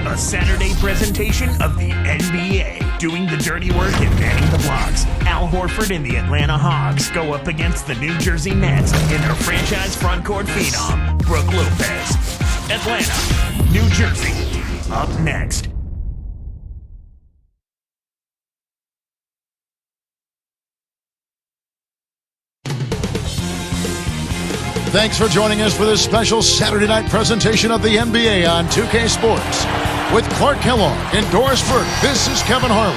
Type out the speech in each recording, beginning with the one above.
a Saturday presentation of the NBA. Doing the dirty work and manning the blocks. Al Horford and the Atlanta Hawks go up against the New Jersey Nets and their franchise frontcourt phenom, Brook Lopez. Atlanta, New Jersey, up next. Thanks for joining us for this special Saturday night presentation of the NBA on 2K Sports. With Clark Kellogg and Doris Burke, this is Kevin Harlan.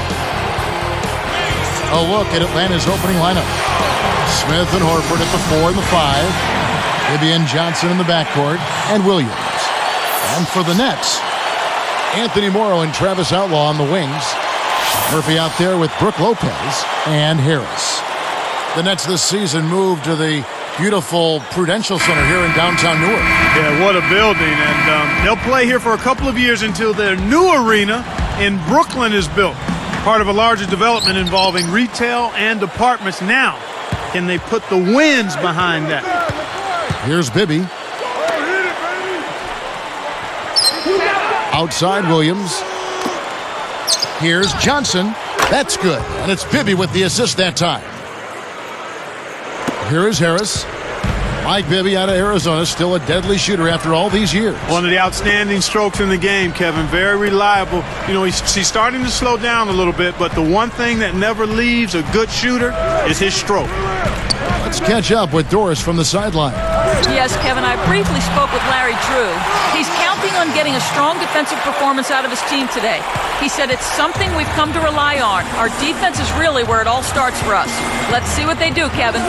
A look at Atlanta's opening lineup. Smith and Horford at the 4 and the 5. Bibby and Johnson in the backcourt, and Williams. And for the Nets, Anthony Morrow and Travis Outlaw on the wings. Murphy out there with Brook Lopez and Harris. The Nets this season moved to the beautiful Prudential Center here in downtown Newark. Yeah, what a building. And they'll play here for a couple of years until their new arena in Brooklyn is built. Part of a larger development involving retail and apartments. Now, can they put the wins behind that? Here's Bibby. Outside Williams. Here's Johnson. That's good. And it's Bibby with the assist that time. Here is Harris. Mike Bibby out of Arizona, still a deadly shooter after all these years. One of the outstanding strokes in the game, Kevin. Very reliable. You know, he's starting to slow down a little bit, but the one thing that never leaves a good shooter is his stroke. Let's catch up with Doris from the sideline. Yes, Kevin, I briefly spoke with Larry Drew. He's counting on getting a strong defensive performance out of his team today. He said it's something we've come to rely on. Our defense is really where it all starts for us. Let's see what they do, Kevin.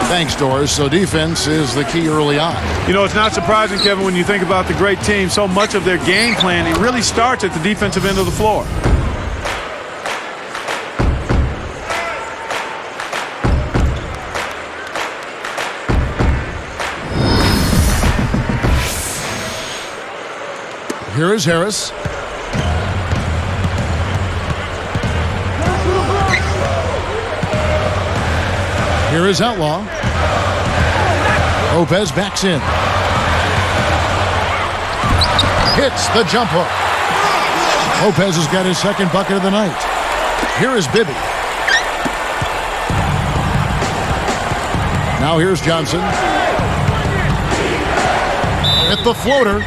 Thanks, Doris. So defense is the key early on. You know, it's not surprising, Kevin, when you think about the great team. So much of their game plan, it really starts at the defensive end of the floor. Here is Harris. Here is Outlaw. Lopez backs in. Hits the jump hook. Lopez has got his second bucket of the night. Here is Bibby. Now here's Johnson. Hit the floater.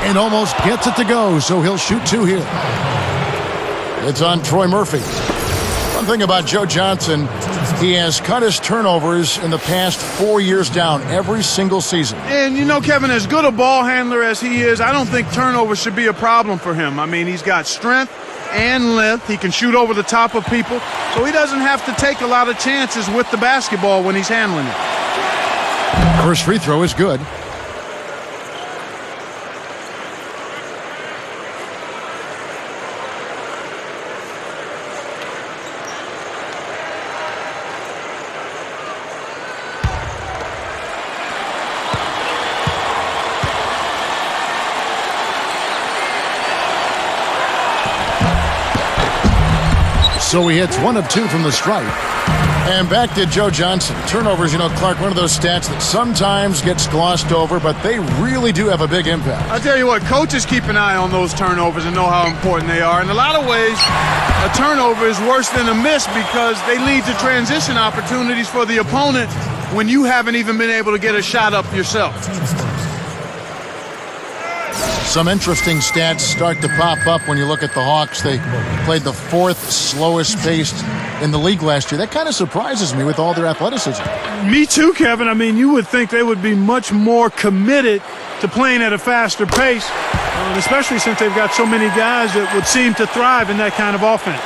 And almost gets it to go, so he'll shoot two here. It's on Troy Murphy. One thing about Joe Johnson, he has cut his turnovers in the past 4 years down every single season. And, you know, Kevin, as good a ball handler as he is, I don't think turnovers should be a problem for him. I mean, he's got strength and length. He can shoot over the top of people, so he doesn't have to take a lot of chances with the basketball when he's handling it. First free throw is good. So he hits 1 of 2 from the stripe. And back to Joe Johnson. Turnovers, you know, Clark, one of those stats that sometimes gets glossed over, but they really do have a big impact. I'll tell you what, coaches keep an eye on those turnovers and know how important they are. In a lot of ways, a turnover is worse than a miss because they lead to transition opportunities for the opponent when you haven't even been able to get a shot up yourself. Some interesting stats start to pop up when you look at the Hawks. They played the 4th slowest paced in the league last year. That kind of surprises me with all their athleticism. Me too, Kevin. I mean, you would think they would be much more committed to playing at a faster pace, especially since they've got so many guys that would seem to thrive in that kind of offense.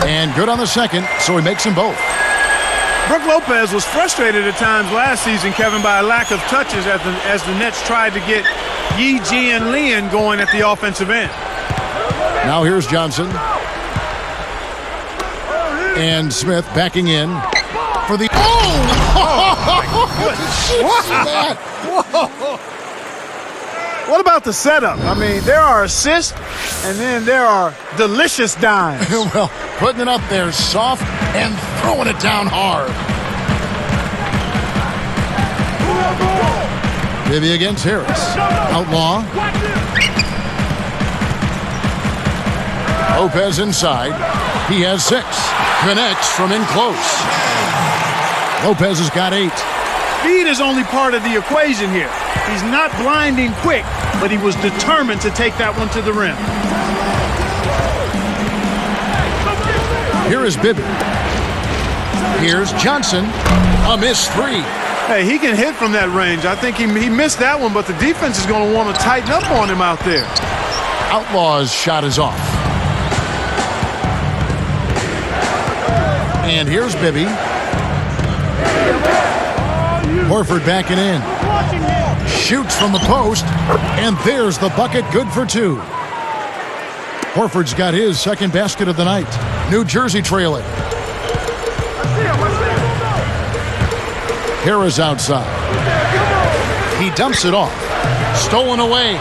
And good on the second, so he makes them both. Brook Lopez was frustrated at times last season, Kevin, by a lack of touches as the Nets tried to get Yi, Ji, and Lian going at the offensive end. Now here's Johnson. And Smith backing in for the... Oh! Oh my goodness. What's that? Whoa. What about the setup? I mean, there are assists, and then there are delicious dimes. Well, putting it up there soft and throwing it down hard. Bibby against Harris. Outlaw. Lopez inside. He has 6. Connects from in close. Lopez has got 8. Speed is only part of the equation here. He's not blinding quick, but he was determined to take that one to the rim. Here is Bibby. Here's Johnson. A missed 3. Hey, he can hit from that range. I think he missed that one, but the defense is going to want to tighten up on him out there. Outlaw's shot is off. And here's Bibby. Horford backing in. Shoots from the post, and there's the bucket, good for 2. Horford's got his second basket of the night. New Jersey trailing. Harris outside. He dumps it off. Stolen away.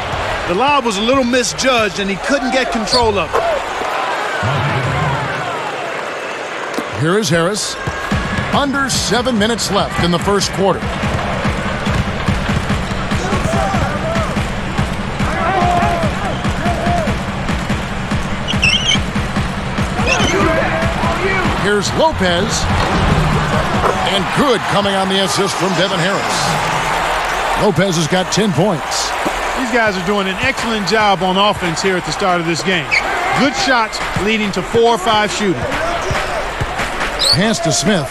The lob was a little misjudged, and he couldn't get control of it. Here is Harris. Under 7 minutes left in the first quarter. Here's Lopez. And good coming on the assist from Devin Harris. Lopez has got 10 points. These guys are doing an excellent job on offense here at the start of this game. Good shots leading to 4 or 5 shooting. Pass to Smith.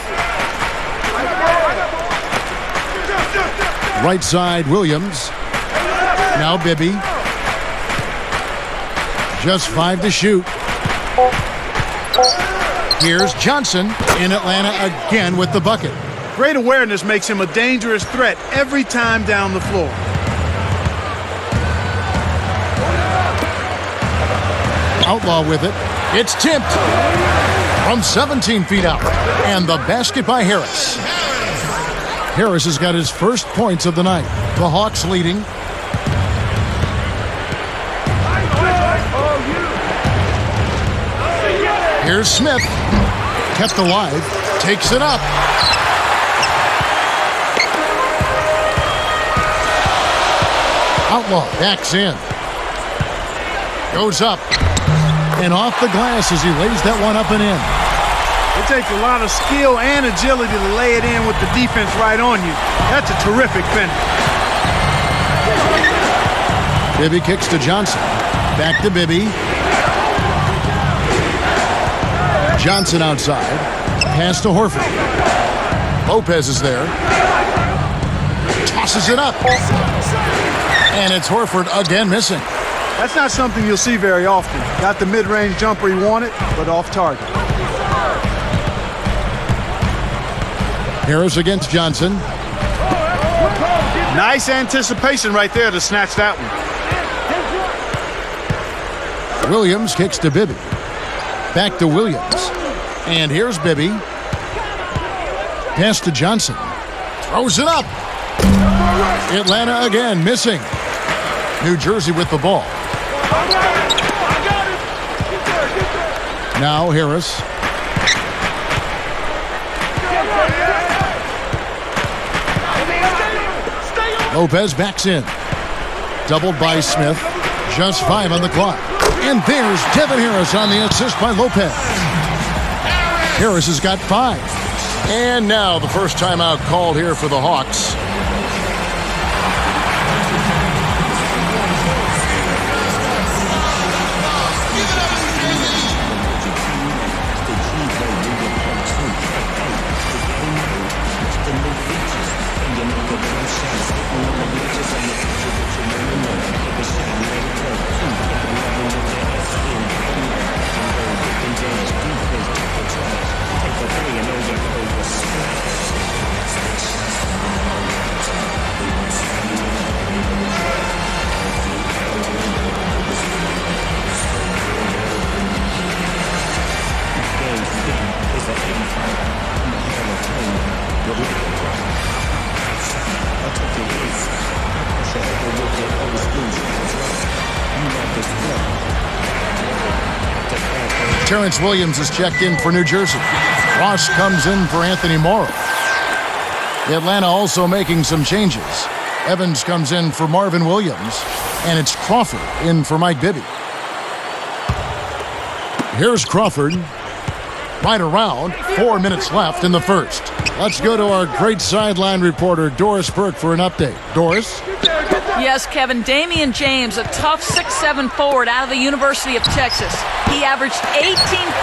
Right side, Williams. Now Bibby. Just 5 to shoot. Here's Johnson in Atlanta again with the bucket. Great awareness makes him a dangerous threat every time down the floor. Outlaw with it. It's tipped from 17 feet out. And the basket by Harris. Harris has got his first points of the night. The Hawks leading. Here's Smith. Kept alive. Takes it up. Outlaw backs in. Goes up. And off the glass as he lays that one up and in. It takes a lot of skill and agility to lay it in with the defense right on you. That's a terrific finish. Bibby kicks to Johnson. Back to Bibby. Johnson outside. Pass to Horford. Lopez is there. Tosses it up. And it's Horford again missing. That's not something you'll see very often. Got the mid-range jumper he wanted, but off target. Harris against Johnson. Nice anticipation right there to snatch that one. Williams kicks to Bibby. Back to Williams. And here's Bibby. Pass to Johnson. Throws it up. Atlanta again missing. New Jersey with the ball. Now Harris. Lopez backs in. Doubled by Smith. Just 5 on the clock. And there's Devin Harris on the assist by Lopez. Harris has got 5. And now the first timeout called here for the Hawks. Terrence Williams is checked in for New Jersey. Ross comes in for Anthony Morrow. Atlanta also making some changes. Evans comes in for Marvin Williams, and it's Crawford in for Mike Bibby. Here's Crawford. Right around, 4 minutes left in the first. Let's go to our great sideline reporter, Doris Burke, for an update. Doris? Yes, Kevin, Damian James, a tough 6'7" forward out of the University of Texas. He averaged 18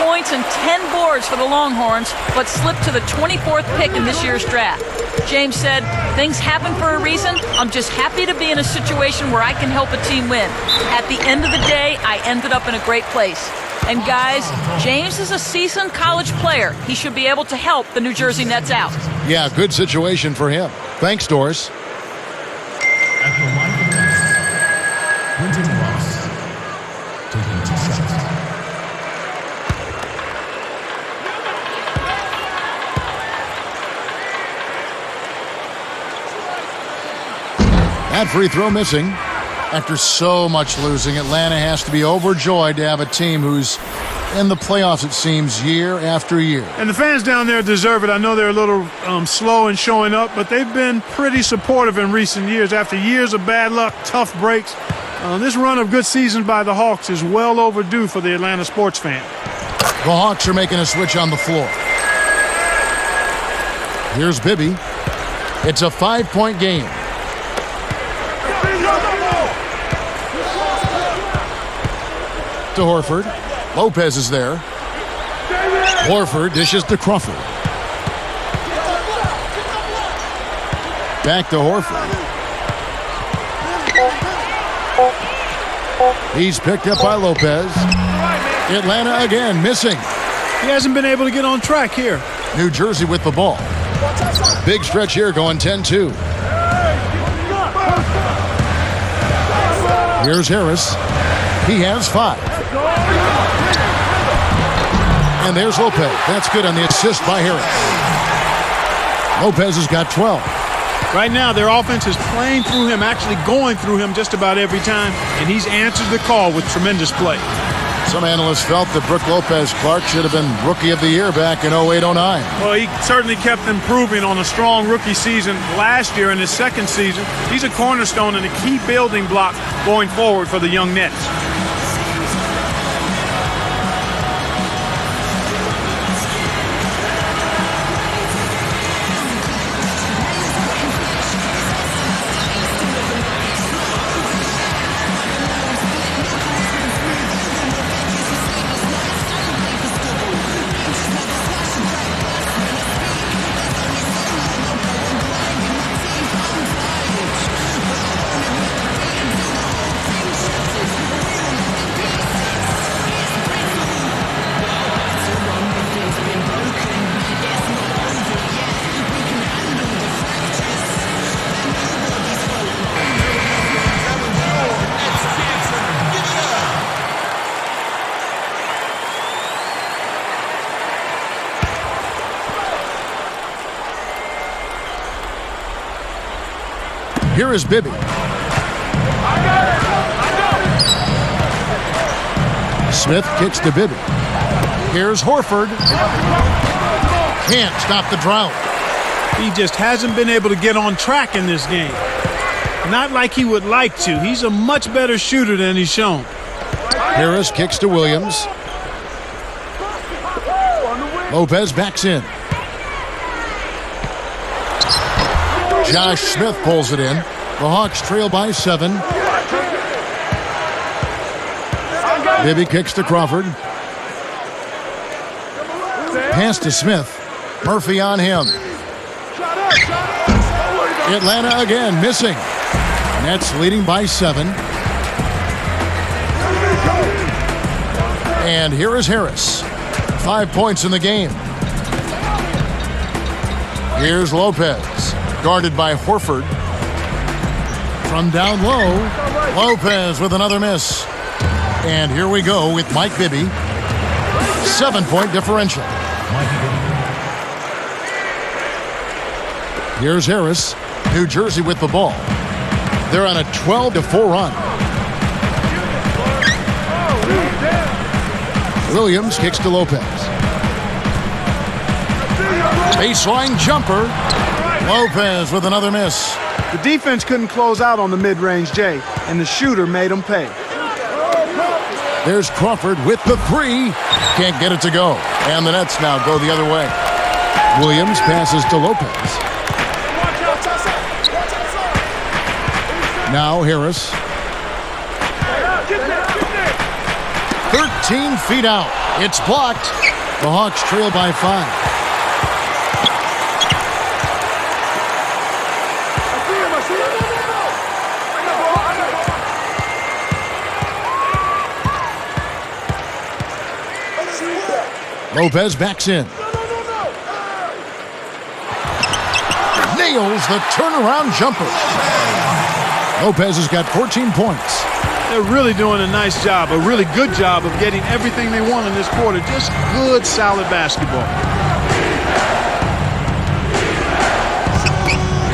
points and 10 boards for the Longhorns, but slipped to the 24th pick in this year's draft. James said, "Things happen for a reason. I'm just happy to be in a situation where I can help a team win. At the end of the day, I ended up in a great place." And guys, James is a seasoned college player. He should be able to help the New Jersey Nets out. Yeah, good situation for him. Thanks, Doris. At the line of Nets, Quentin Ross, taking 2 shots. That free throw missing. After so much losing, Atlanta has to be overjoyed to have a team who's in the playoffs, it seems, year after year. And the fans down there deserve it. I know they're a little slow in showing up, but they've been pretty supportive in recent years. After years of bad luck, tough breaks, this run of good seasons by the Hawks is well overdue for the Atlanta sports fan. The Hawks are making a switch on the floor. Here's Bibby. It's a 5-point game. To Horford. Lopez is there. Horford dishes to Crawford. Back to Horford. He's picked up by Lopez. Atlanta again missing. He hasn't been able to get on track here. New Jersey with the ball. Big stretch here going 10-2. Here's Harris. He has 5. And there's Lopez. That's good on the assist by Harris. Lopez has got 12. Right now, their offense is playing through him, actually going through him just about every time, and he's answered the call with tremendous play. Some analysts felt that Brook Lopez-Clark should have been Rookie of the Year back in 08-09. Well, he certainly kept improving on a strong rookie season last year in his second season. He's a cornerstone and a key building block going forward for the young Nets. Here is Bibby. Smith kicks to Bibby. Here's Horford. Can't stop the drought. He just hasn't been able to get on track in this game. Not like he would like to. He's a much better shooter than he's shown. Harris kicks to Williams. Lopez backs in. Josh Smith pulls it in. The Hawks trail by 7. Bibby kicks to Crawford. Pass to Smith. Murphy on him. Atlanta again missing. Nets leading by 7. And here is Harris. 5 points in the game. Here's Lopez. Guarded by Horford. From down low, Lopez with another miss. And here we go with Mike Bibby. 7-point differential. Here's Harris. New Jersey with the ball. They're on a 12-4 run. Williams kicks to Lopez. Baseline jumper. Lopez with another miss. The defense couldn't close out on the mid-range J, and the shooter made them pay. There's Crawford with the three. Can't get it to go. And the Nets now go the other way. Williams passes to Lopez. Now Harris. 13 feet out. It's blocked. The Hawks trail by 5. Lopez backs in. Nails the turnaround jumper. Lopez has got 14 points. They're really doing a nice job, a really good job of getting everything they want in this quarter. Just good, solid basketball.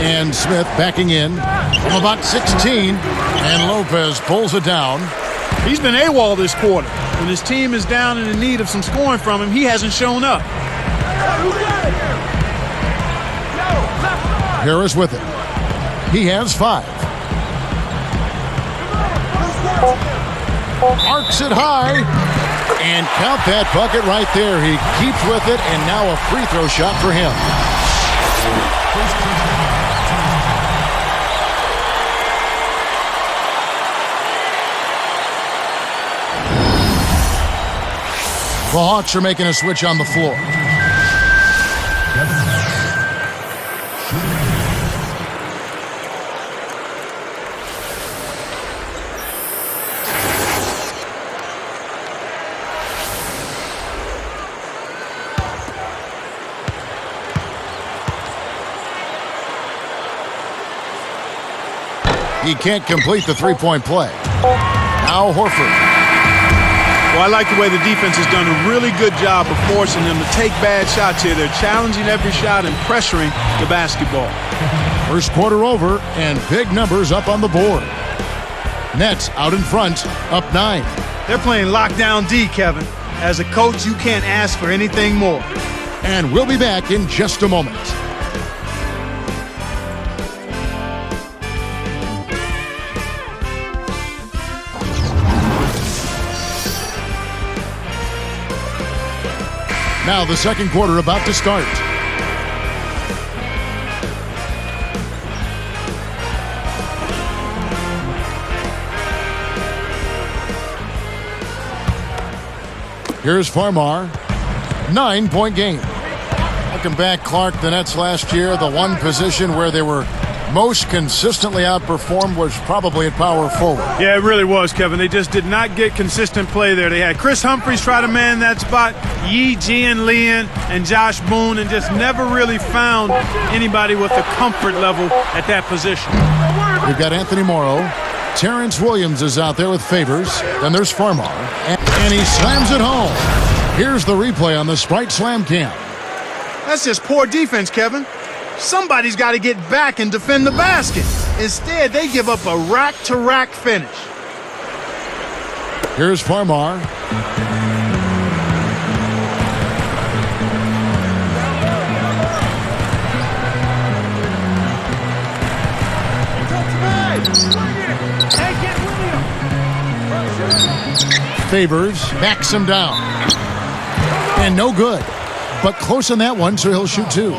And Smith backing in from about 16. And Lopez pulls it down. He's been AWOL this quarter. When his team is down and in need of some scoring from him, he hasn't shown up. Harris with it. He has 5. Arcs it high. And count that bucket right there. He keeps with it, and now a free throw shot for him. The Hawks are making a switch on the floor. He can't complete the three-point play. Now Horford. Well, I like the way the defense has done a really good job of forcing them to take bad shots here. They're challenging every shot and pressuring the basketball. First quarter over, and big numbers up on the board. Nets out in front, up 9. They're playing lockdown D, Kevin. As a coach, you can't ask for anything more. And we'll be back in just a moment. Now the second quarter about to start. Here's Farmar. 9-point game. Looking back, Clark, the Nets last year, the one position where they were most consistently outperformed was probably at power forward. Yeah, it really was, Kevin. They just did not get consistent play there. They had Chris Humphries try to man that spot, Yi Jian-Lian and Josh Boone, and just never really found anybody with a comfort level at that position. We've got Anthony Morrow. Terrence Williams is out there with Favors. Then there's Farmar. And he slams it home. Here's the replay on the Sprite Slam Cam. That's just poor defense, Kevin. Somebody's got to get back and defend the basket. Instead, they give up a rack-to-rack finish. Here's Farmar. Favors backs him down. And no good. But close on that one, so he'll shoot 2.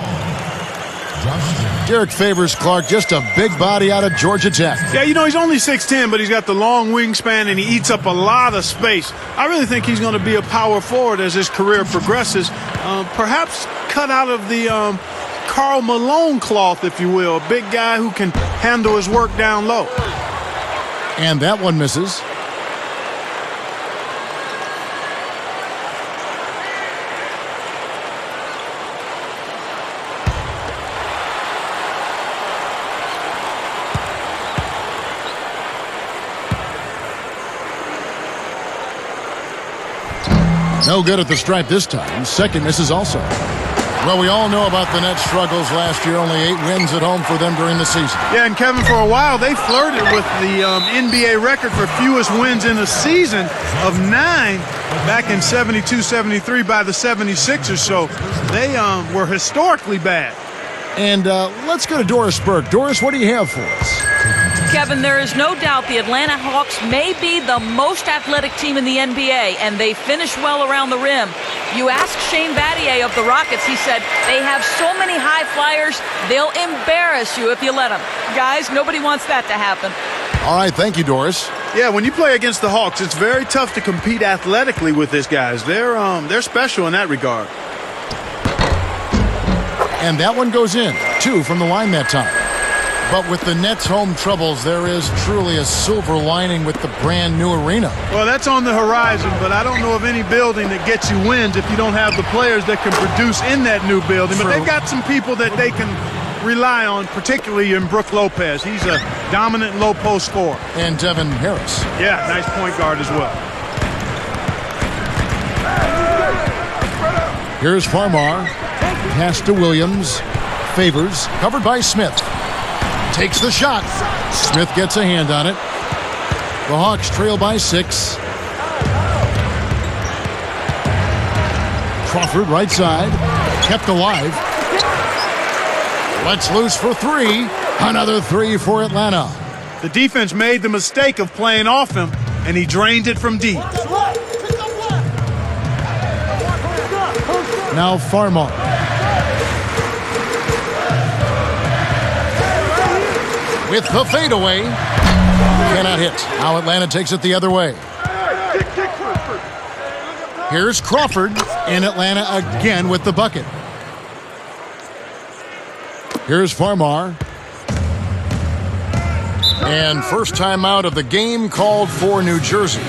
Derek Favors, Clark, just a big body out of Georgia Tech. Yeah, you know, he's only 6'10", but he's got the long wingspan, and he eats up a lot of space. I really think he's going to be a power forward as his career progresses. Perhaps cut out of the Karl Malone cloth, if you will. A big guy who can handle his work down low. And that one misses. No good at the stripe this time. Second misses also. Well, we all know about the Nets' struggles last year. Only 8 wins at home for them during the season. Yeah, and Kevin, for a while, they flirted with the NBA record for fewest wins in a season of 9 back in 72-73 by the 76ers. So they were historically bad. And let's go to Doris Burke. Doris, what do you have for us? Kevin, there is no doubt the Atlanta Hawks may be the most athletic team in the NBA, and they finish well around the rim. You ask Shane Battier of the Rockets, he said, they have so many high flyers, they'll embarrass you if you let them. Guys, nobody wants that to happen. All right, thank you, Doris. Yeah, when you play against the Hawks, it's very tough to compete athletically with these guys. They're special in that regard. And that one goes in. 2 from the line that time. But with the Nets' home troubles, there is truly a silver lining with the brand new arena. Well, that's on the horizon, but I don't know of any building that gets you wins if you don't have the players that can produce in that new building. True. But they've got some people that they can rely on, particularly in Brook Lopez. He's a dominant low post scorer. And Devin Harris. Yeah, nice point guard as well. Here's Farmar. Pass to Williams. Favors. Covered by Smith. Takes the shot. Smith gets a hand on it. The Hawks trail by 6. Crawford right side. Kept alive. Lets loose for 3. Another 3 for Atlanta. The defense made the mistake of playing off him, and he drained it from deep. Now Farmar. With the fadeaway. Cannot hit. Now Atlanta takes it the other way. Here's Crawford in Atlanta again with the bucket. Here's Farmar. And first timeout of the game called for New Jersey.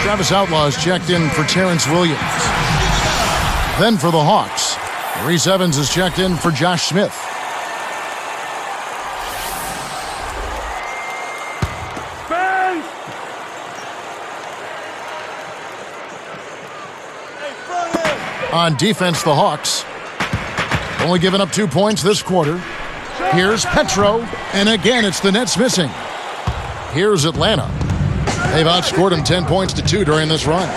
Travis Outlaw's checked in for Terrence Williams. Then for the Hawks, Reese Evans is checked in for Josh Smith. On defense, the Hawks only giving up 2 points this quarter. Here's Petro, and again it's the Nets missing. Here's Atlanta. They've outscored them 10 points to 2 during this run.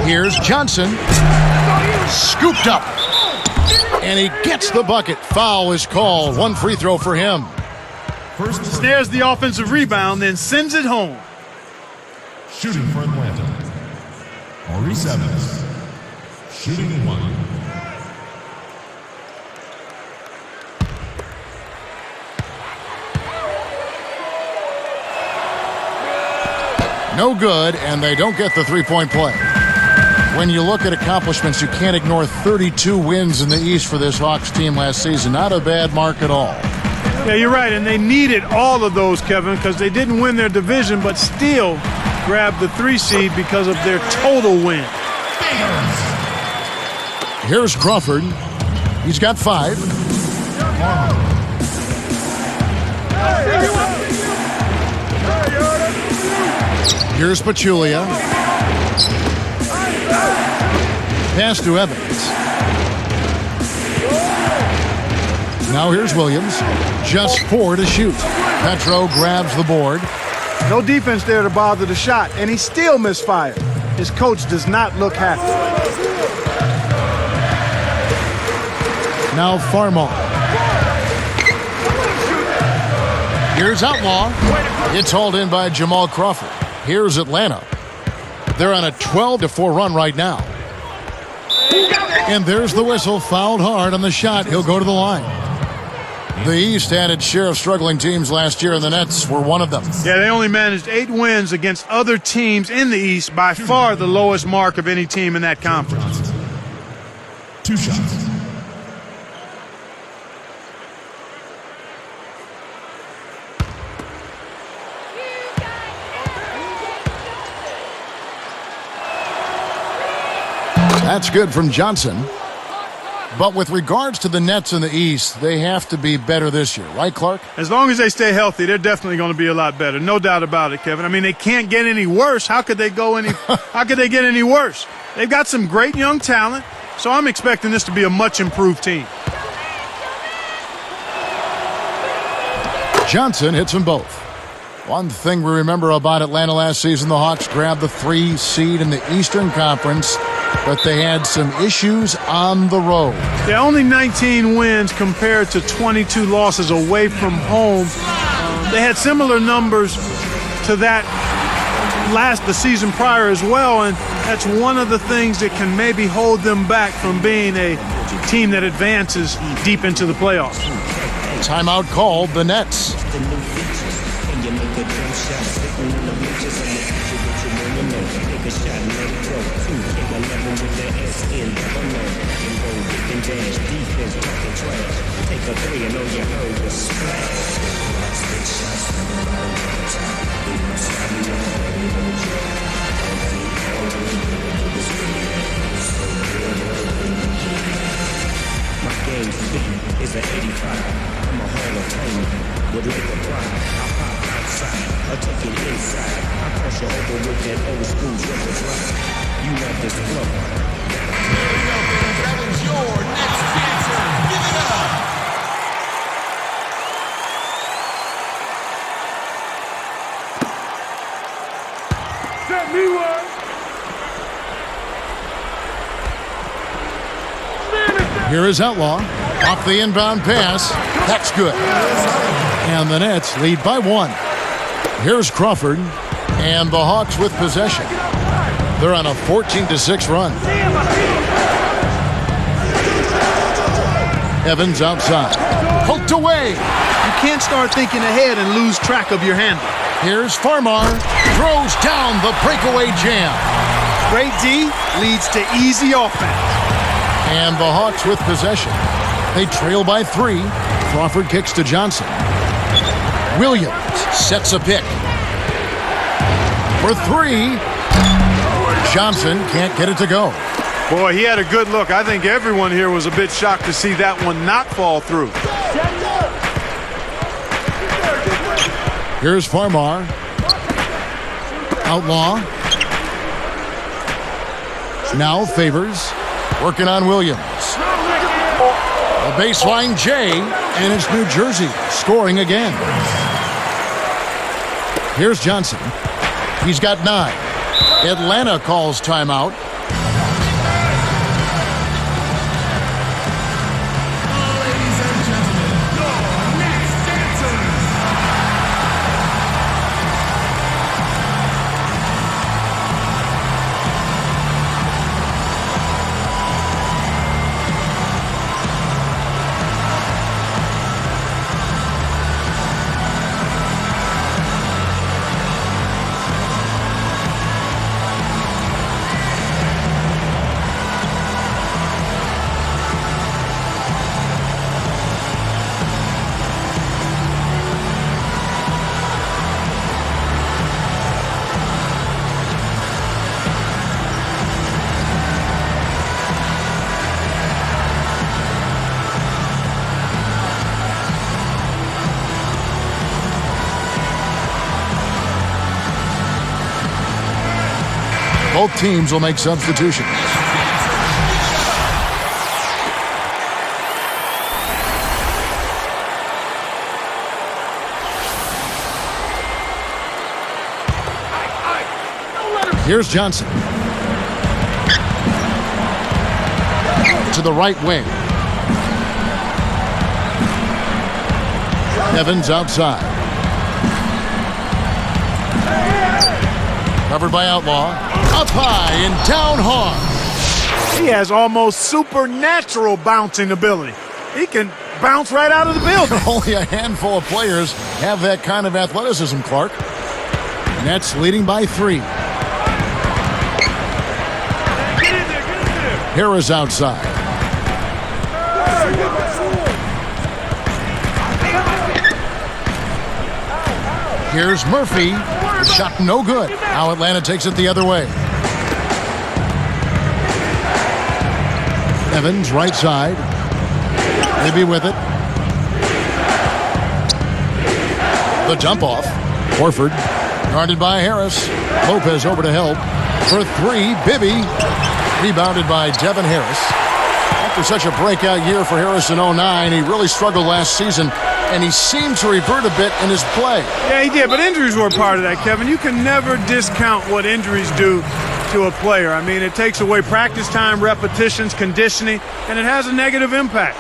Here's Johnson. Scooped up. And he gets the bucket. Foul is called. 1 free throw for him. First snares the offensive rebound, then sends it home. Shooting for Atlanta. Reese Evans. Shooting 1. No good, and they don't get the three-point play. When you look at accomplishments, you can't ignore 32 wins in the East for this Hawks team last season. Not a bad mark at all. Yeah, you're right, and they needed all of those, Kevin, because they didn't win their division, but still grabbed the 3 seed because of their total win. Here's Crawford. He's got 5. Here's Pachulia. Pass to Evans. Now here's Williams. Just 4 to shoot. Petro grabs the board. No defense there to bother the shot, and he still misfired. His coach does not look happy. Now Farmall. Here's Outlaw. It's hauled in by Jamal Crawford. Here's Atlanta. They're on a 12-4 run right now. And there's the whistle, fouled hard on the shot. He'll go to the line. The East had its share of struggling teams last year, and the Nets were one of them. Yeah, they only managed 8 wins against other teams in the East, by far the lowest mark of any team in that conference. 2 shots. That's good from Johnson. But with regards to the Nets in the East, they have to be better this year. Right, Clark? As long as they stay healthy, they're definitely going to be a lot better. No doubt about it, Kevin. I mean, they can't get any worse. How could they get any worse? They've got some great young talent, so I'm expecting this to be a much improved team. Johnson hits them both. One thing we remember about Atlanta last season, the Hawks grabbed the 3 seed in the Eastern Conference, but they had some issues on the road. Yeah, only 19 wins compared to 22 losses away from home. They had similar numbers to that the season prior as well, and that's one of the things that can maybe hold them back from being a team that advances deep into the playoffs. Timeout called the Nets. Is an 85. I'm a Hall of Famer with like a pride. I pop outside, I take it inside. I cross you over with that old school rubber drive. You love this flow. Here we go, fans. That was your next answer. Give it up. Set me one. Here is Outlaw. Off the inbound pass. That's good. And the Nets lead by 1. Here's Crawford. And the Hawks with possession. They're on a 14-6 run. Evans outside. Poked away. You can't start thinking ahead and lose track of your handle. Here's Farmar. Throws down the breakaway jam. Great D leads to easy offense. And the Hawks with possession. They trail by 3. Crawford kicks to Johnson. Williams sets a pick. For 3. Johnson can't get it to go. Boy, he had a good look. I think everyone here was a bit shocked to see that one not fall through. Here's Farmar. Outlaw. Now Favors. Working on Williams. A baseline J, and it's New Jersey scoring again. Here's Johnson. He's got 9. Atlanta calls timeout. Ladies and gentlemen, your next answers. Both teams will make substitutions. Here's Johnson. To the right wing. Evans outside. Covered by Outlaw. Up high and down hard. He has almost supernatural bouncing ability. He can bounce right out of the building. Only a handful of players have that kind of athleticism, Clark. Nets leading by 3. Harris outside. Here's Murphy. The shot no good. Now Atlanta takes it the other way. Evans right side. Maybe with it. The dump off. Horford guarded by Harris. Lopez over to help. For 3, Bibby. Rebounded by Devin Harris. After such a breakout year for Harris in 09, he really struggled last season, and he seemed to revert a bit in his play. Yeah, he did, but injuries were a part of that, Kevin. You can never discount what injuries do to a player. I mean, it takes away practice time, repetitions, conditioning, and it has a negative impact.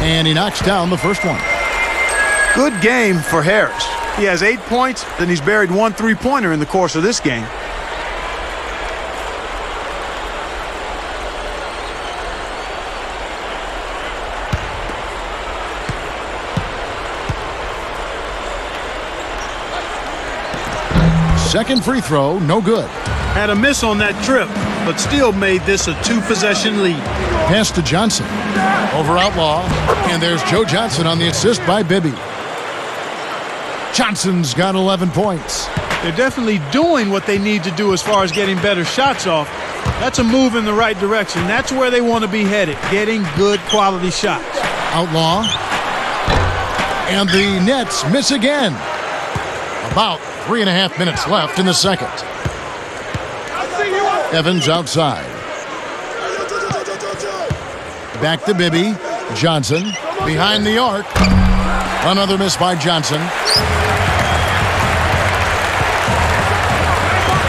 And he knocks down the first one. Good game for Harris. He has 8 points, then he's buried 1 3-pointer in the course of this game. Second free throw, no good. Had a miss on that trip, but still made this a 2-possession lead. Pass to Johnson. Over Outlaw. And there's Joe Johnson on the assist by Bibby. Johnson's got 11 points. They're definitely doing what they need to do as far as getting better shots off. That's a move in the right direction. That's where they want to be headed, getting good quality shots. Outlaw. And the Nets miss again. About 3.5 minutes left in the second. Evans outside. Back to Bibby. Johnson behind the arc. Another miss by Johnson.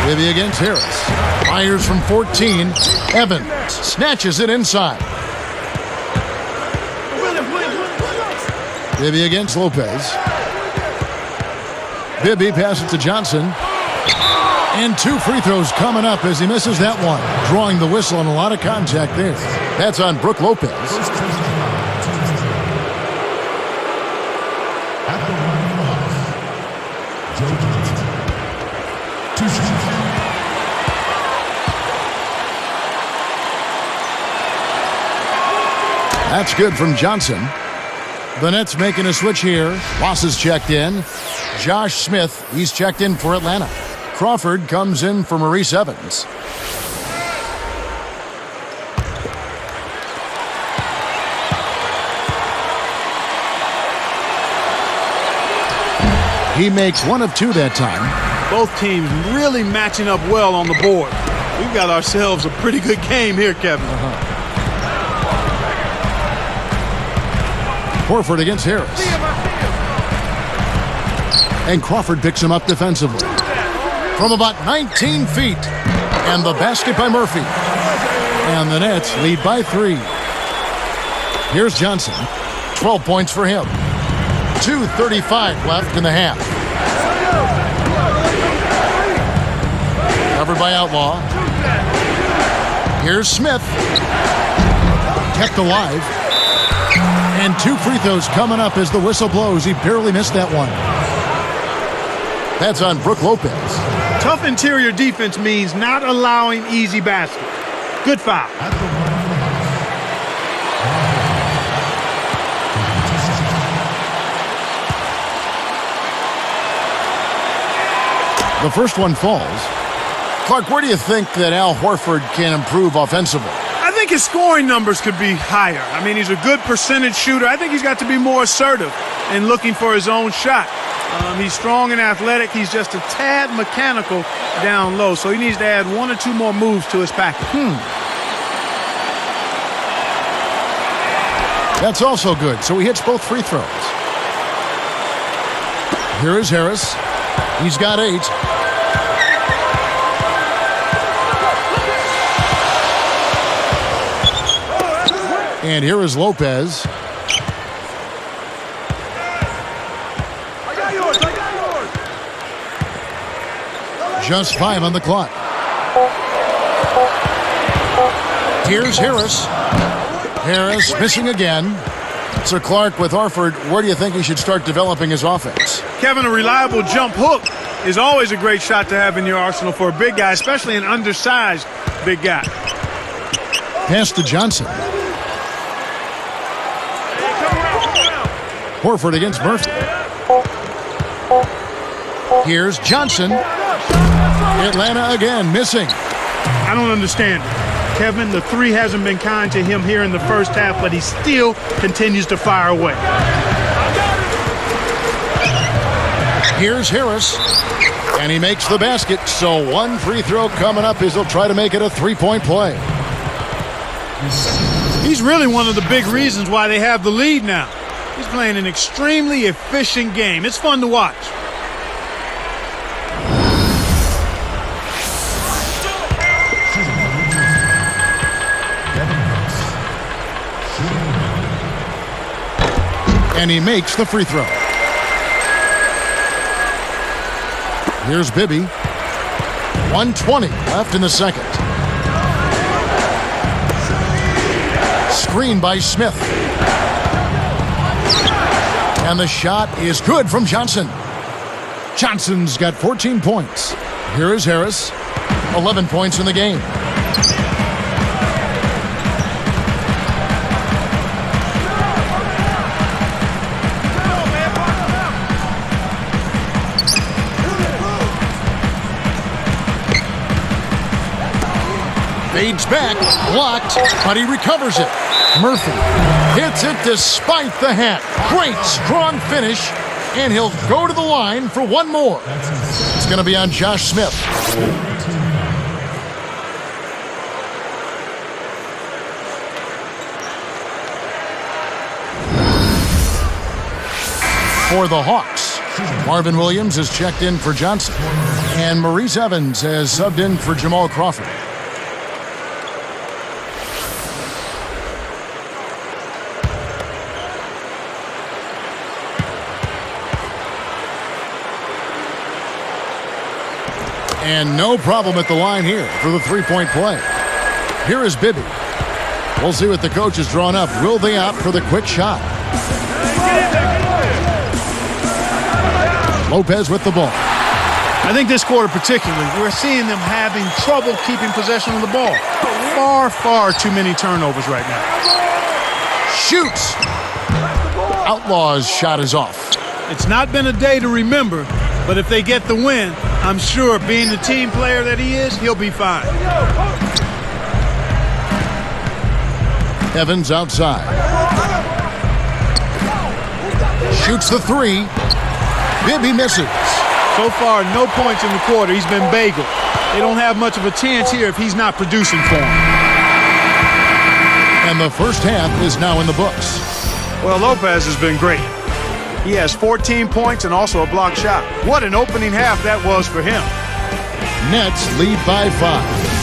Bibby against Harris. Fires from 14. Evans snatches it inside. Bibby against Lopez. Bibby passes to Johnson. And 2 free throws coming up as he misses that one. Drawing the whistle and a lot of contact there. That's on Brook Lopez. At the line of Joe Johnson. 2 shots. That's good from Johnson. The Nets making a switch here. Ross is checked in. Josh Smith, he's checked in for Atlanta. Crawford comes in for Maurice Evans. He makes 1 of 2 that time. Both teams really matching up well on the board. We've got ourselves a pretty good game here, Kevin. Horford against Harris. And Crawford picks him up defensively. From about 19 feet. And the basket by Murphy. And the Nets lead by 3. Here's Johnson. 12 points for him. 2:35 left in the half. Covered by Outlaw. Here's Smith. Kept alive. And 2 free throws coming up as the whistle blows. He barely missed that one. That's on Brook Lopez. Tough interior defense means not allowing easy baskets. Good foul. At the line The first one falls. Clark, where do you think that Al Horford can improve offensively? I think his scoring numbers could be higher. I mean, he's a good percentage shooter. I think he's got to be more assertive in looking for his own shot. He's strong and athletic. He's just a tad mechanical down low, so he needs to add 1 or 2 more moves to his package. That's also good. So he hits both free throws. Here is Harris. He's got 8. And here is Lopez. Just 5 on the clock. Here's Harris. Harris missing again. Sir Clark, with Horford, where do you think he should start developing his offense? Kevin, a reliable jump hook is always a great shot to have in your arsenal for a big guy, especially an undersized big guy. Pass to Johnson. Horford against Murphy. Here's Johnson. Atlanta again, missing. I don't understand. Kevin, the 3 hasn't been kind to him here in the first half, but he still continues to fire away. Here's Harris. And he makes the basket. So one free throw coming up as he'll try to make it a 3-point play. He's really one of the big reasons why they have the lead now. He's playing an extremely efficient game. It's fun to watch. And he makes the free throw. Here's Bibby. 1:20 left in the second. Screen by Smith. And the shot is good from Johnson. Johnson's got 14 points. Here is Harris. 11 points in the game. Fades back, blocked, but he recovers it. Murphy hits it despite the hat. Great, strong finish, and he'll go to the line for one more. It's going to be on Josh Smith. For the Hawks, Marvin Williams has checked in for Johnson, and Maurice Evans has subbed in for Jamal Crawford. And no problem at the line here for the three-point play. Here is Bibby. We'll see what the coach has drawn up. Will they opt for the quick shot? Lopez with the ball. I think this quarter particularly, we're seeing them having trouble keeping possession of the ball. Far too many turnovers right now. Shoots. Outlaw's shot is off. It's not been a day to remember, but if they get the win, I'm sure being the team player that he is, he'll be fine. Evans outside. Shoots the 3. Bibby misses. So far, no points in the quarter. He's been bagel. They don't have much of a chance here if he's not producing for them. And the first half is now in the books. Well, Lopez has been great. He has 14 points and also a block shot. What an opening half that was for him. Nets lead by 5.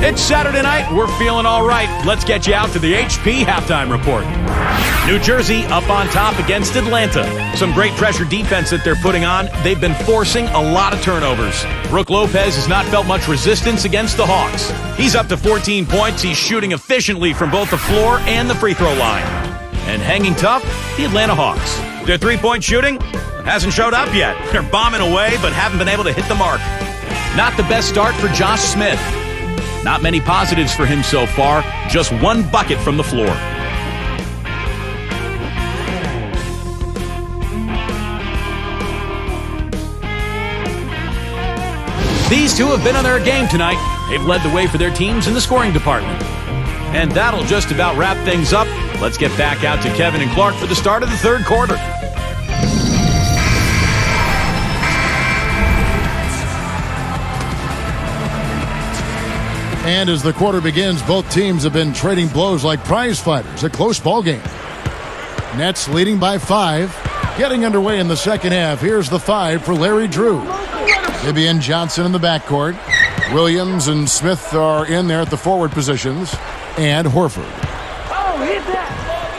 It's Saturday night. We're feeling all right. Let's get you out to the HP halftime report. New Jersey up on top against Atlanta. Some great pressure defense that they're putting on. They've been forcing a lot of turnovers. Brook Lopez has not felt much resistance against the Hawks. He's up to 14 points. He's shooting efficiently from both the floor and the free throw line. And hanging tough, the Atlanta Hawks. Their three-point shooting hasn't showed up yet. They're bombing away but haven't been able to hit the mark. Not the best start for Josh Smith. Not many positives for him so far. Just one bucket from the floor. These two have been on their game tonight. They've led the way for their teams in the scoring department. And that'll just about wrap things up. Let's get back out to Kevin and Clark for the start of the third quarter. And as the quarter begins, both teams have been trading blows like prize fighters. A close ball game. Nets leading by 5. Getting underway in the second half. Here's the 5 for Larry Drew. Bibby and Johnson in the backcourt. Williams and Smith are in there at the forward positions. And Horford.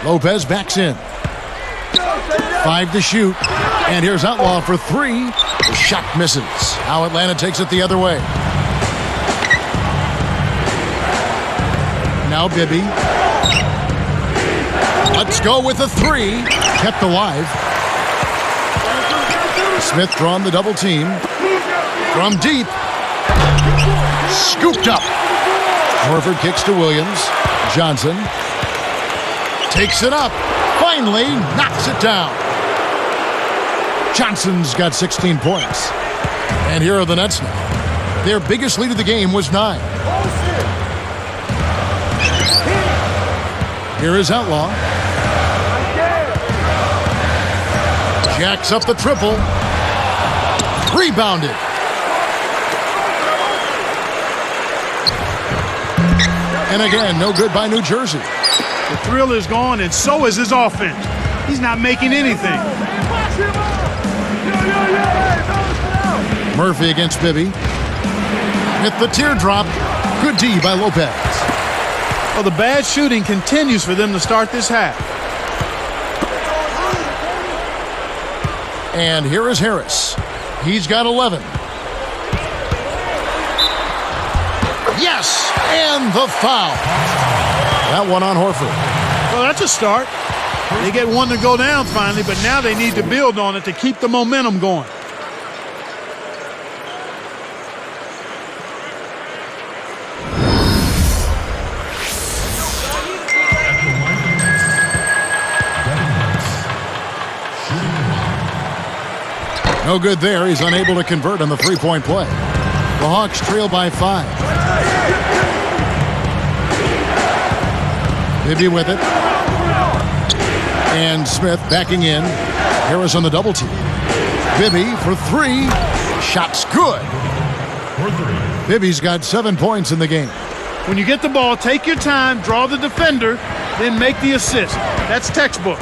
Lopez backs in. 5 to shoot. And here's Outlaw for 3. The shot misses. Now Atlanta takes it the other way. Now Bibby. Let's go with a 3. Kept alive. Smith drawn the double team. From deep. Scooped up. Horford kicks to Williams. Johnson. Takes it up. Finally knocks it down. Johnson's got 16 points. And here are the Nets now. Their biggest lead of the game was 9. Here is Outlaw. Jacks up the triple. Rebounded. And again, no good by New Jersey. The thrill is gone, and so is his offense. He's not making anything. Murphy against Bibby. Hit the teardrop. Good D by Lopez. Well, the bad shooting continues for them to start this half. And here is Harris. He's got 11. Yes! And the foul. That one on Horford. Well, that's a start. They get one to go down finally, but now they need to build on it to keep the momentum going. No good there. He's unable to convert on the three-point play. The Hawks trail by 5. Bibby with it. And Smith backing in. Harris on the double team. Bibby for 3. Shot's good. Bibby's got 7 points in the game. When you get the ball, take your time, draw the defender, then make the assist. That's textbook.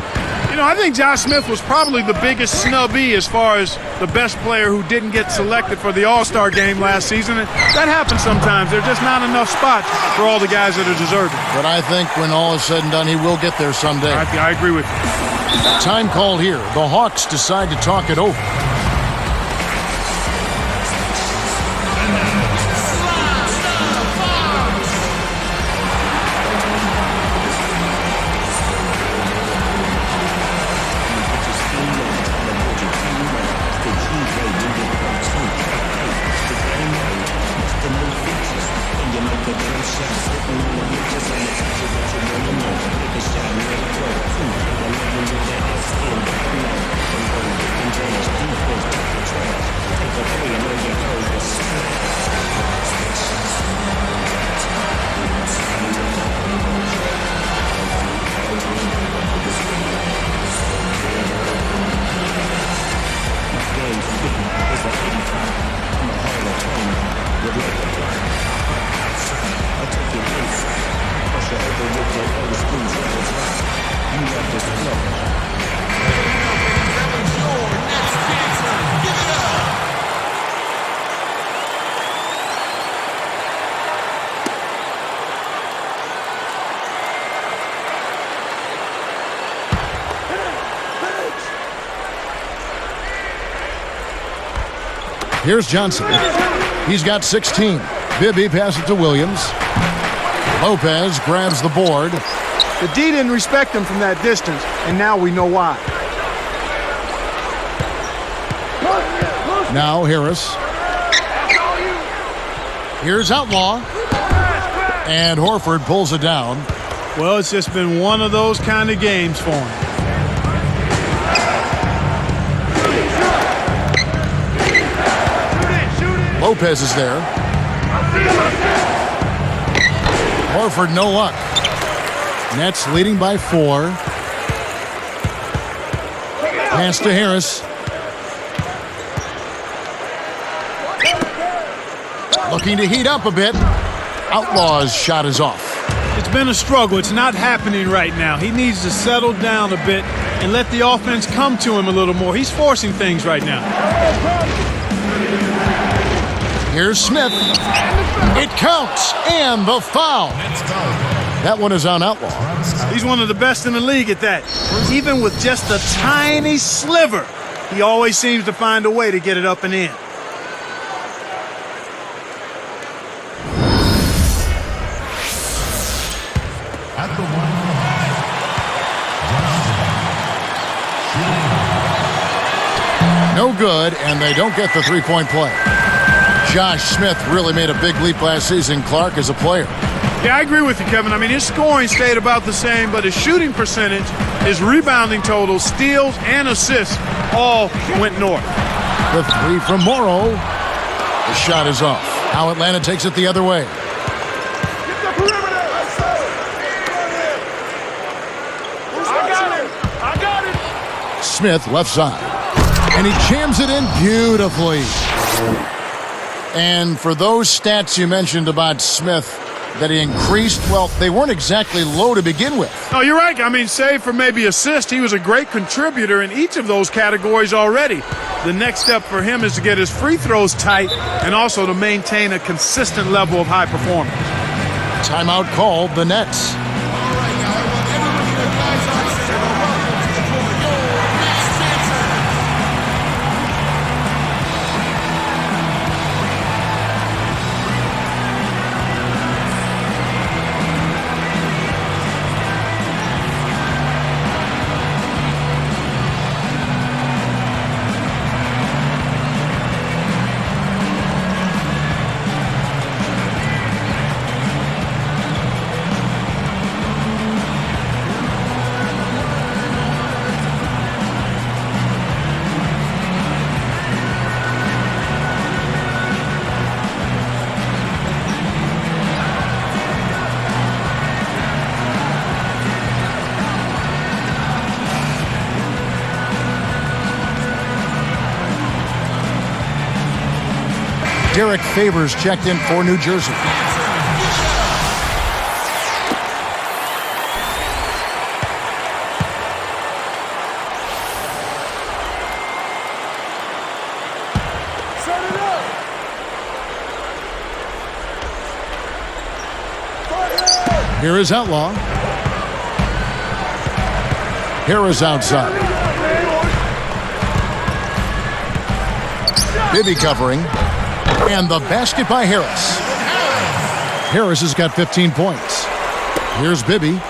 You know, I think Josh Smith was probably the biggest snubby as far as the best player who didn't get selected for the All-Star game last season. And that happens sometimes. There's just not enough spots for all the guys that are deserving. But I think when all is said and done, he will get there someday. I agree with you. Time called here. The Hawks decide to talk it over. Here's Johnson. He's got 16. Bibby passes it to Williams. Lopez grabs the board. The D didn't respect him from that distance, and now we know why. Now Harris. Here's Outlaw. And Horford pulls it down. Well, it's just been one of those kind of games for him. Lopez is there. Horford, no luck. Nets leading by 4. Pass to Harris. Looking to heat up a bit. Outlaw's shot is off. It's been a struggle. It's not happening right now. He needs to settle down a bit and let the offense come to him a little more. He's forcing things right now. Here's Smith. It counts, and the foul. That one is on Outlaw. He's one of the best in the league at that. Even with just a tiny sliver, he always seems to find a way to get it up and in. At the line, No good, and they don't get the three-point play. Josh Smith really made a big leap last season, Clark, as a player. Yeah, I agree with you, Kevin. I mean, his scoring stayed about the same, but his shooting percentage, his rebounding total, steals, and assists all went north. The three from Morrow. The shot is off. Now Atlanta takes it the other way. Smith left side. And he jams it in beautifully. And for those stats you mentioned about Smith, that he increased, well, they weren't exactly low to begin with. Oh, you're right. I mean, save for maybe assist, he was a great contributor in each of those categories already. The next step for him is to get his free throws tight and also to maintain a consistent level of high performance. Timeout called, the Nets. Derek Favors checked in for New Jersey. Here is Outlaw. Harris outside. Bibby covering. And the basket by Harris. Harris has got 15 points. Here's Bibby.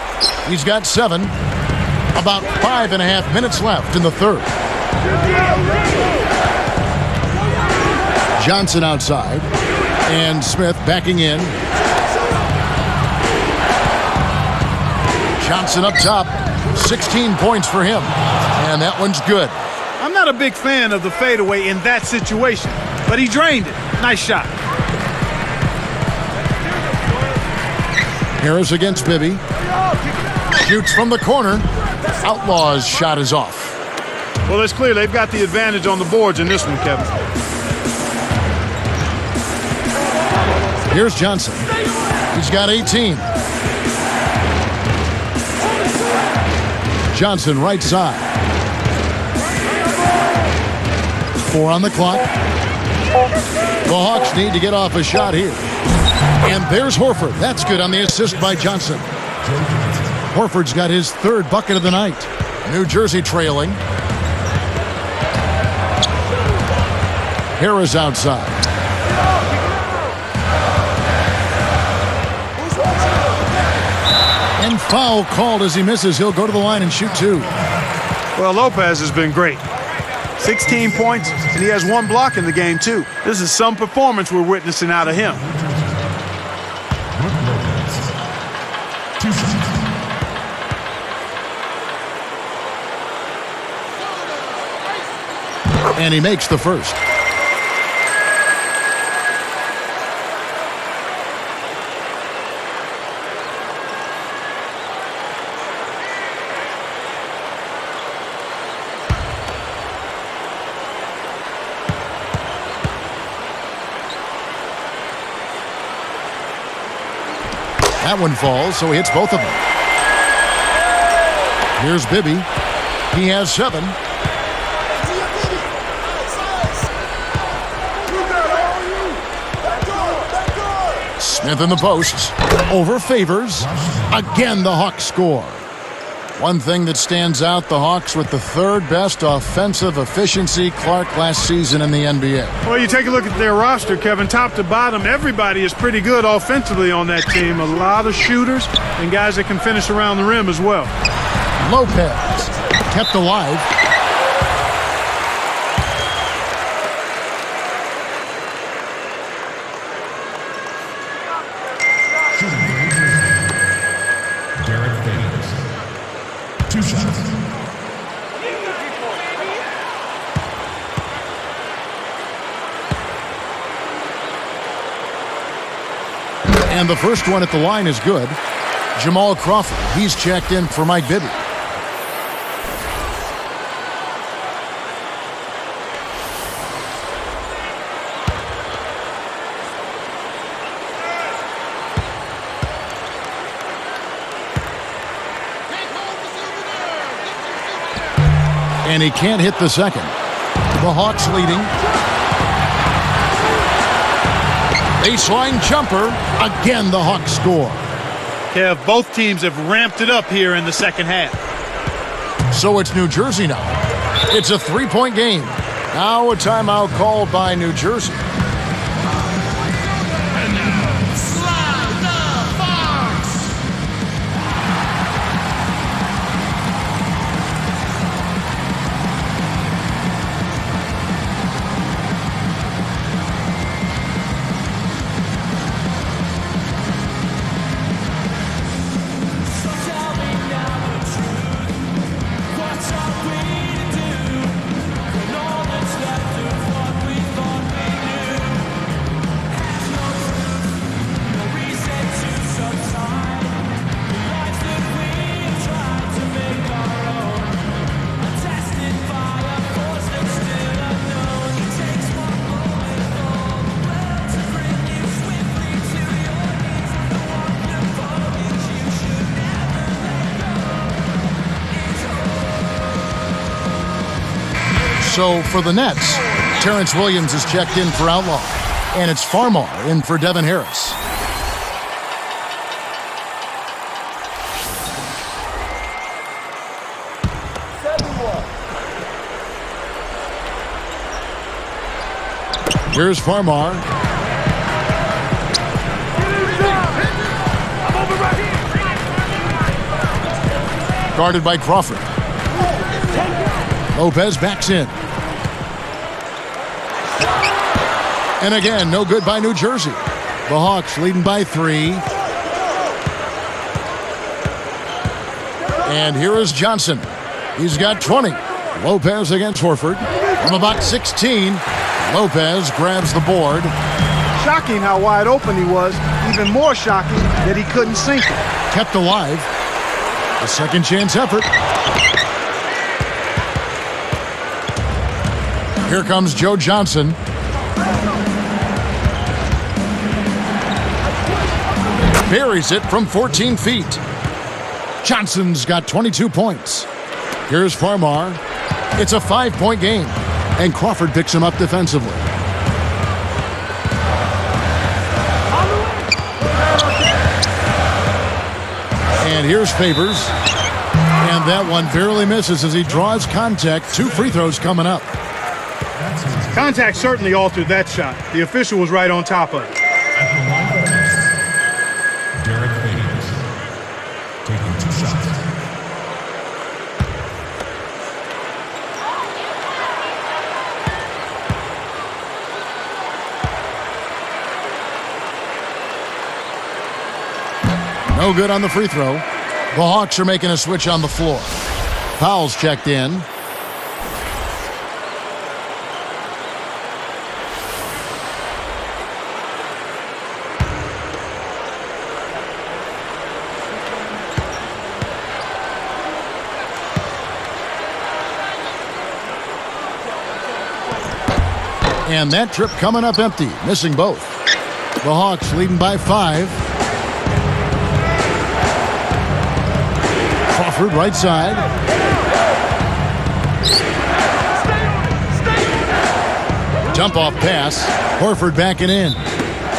He's got 7. About 5.5 minutes left in the third. Johnson outside. And Smith backing in. Johnson up top. 16 points for him. And that one's good. I'm not a big fan of the fadeaway in that situation, but he drained it. Nice shot. Harris against Bibby. Shoots from the corner. Outlaw's shot is off. Well, it's clear they've got the advantage on the boards in this one, Kevin. Here's Johnson. He's got 18. Johnson right side. 4 on the clock. The Hawks need to get off a shot here. And there's Horford. That's good on the assist by Johnson. Horford's got his 3rd bucket of the night. New Jersey trailing. Harris outside. And foul called as he misses. He'll go to the line and shoot 2. Well, Lopez has been great. 16 points, and he has 1 block in the game, too. This is some performance we're witnessing out of him. And he makes the first. That one falls, so he hits both of them. Here's Bibby. He has 7. Smith in the posts. Over Favors. Again, the Hawks score. One thing that stands out, the Hawks with the 3rd best offensive efficiency, Clark, last season in the NBA. Well, you take a look at their roster, Kevin, top to bottom, everybody is pretty good offensively on that team. A lot of shooters and guys that can finish around the rim as well. Lopez kept alive. Derek Favors. 2 shots. And the first one at the line is good. Jamal Crawford, he's checked in for Mike Bibby. And he can't hit the second. The Hawks leading. Baseline jumper. Again, the Hawks score. Kev, both teams have ramped it up here in the second half. So it's New Jersey now. It's a 3-point game. Now a timeout called by New Jersey. So for the Nets, Terrence Williams is checked in for Outlaw. And it's Farmar in for Devin Harris. Here's Farmar. Guarded by Crawford. Lopez backs in. And again, no good by New Jersey. The Hawks leading by 3. And here is Johnson. He's got 20. Lopez against Horford. From about 16, Lopez grabs the board. Shocking how wide open he was. Even more shocking that he couldn't sink it. Kept alive. A second chance effort. Here comes Joe Johnson. Buries it from 14 feet. Johnson's got 22 points. Here's Farmar. It's a 5-point game, and Crawford picks him up defensively. And here's Favors. And that one barely misses as he draws contact. 2 free throws coming up. Contact certainly altered that shot. The official was right on top of it. Derek Favors taking 2 shots. No good on the free throw. The Hawks are making a switch on the floor. Powell's checked in. And that trip coming up empty, missing both. The Hawks leading by 5. Horford, right side. Dump-off pass. Horford backing in.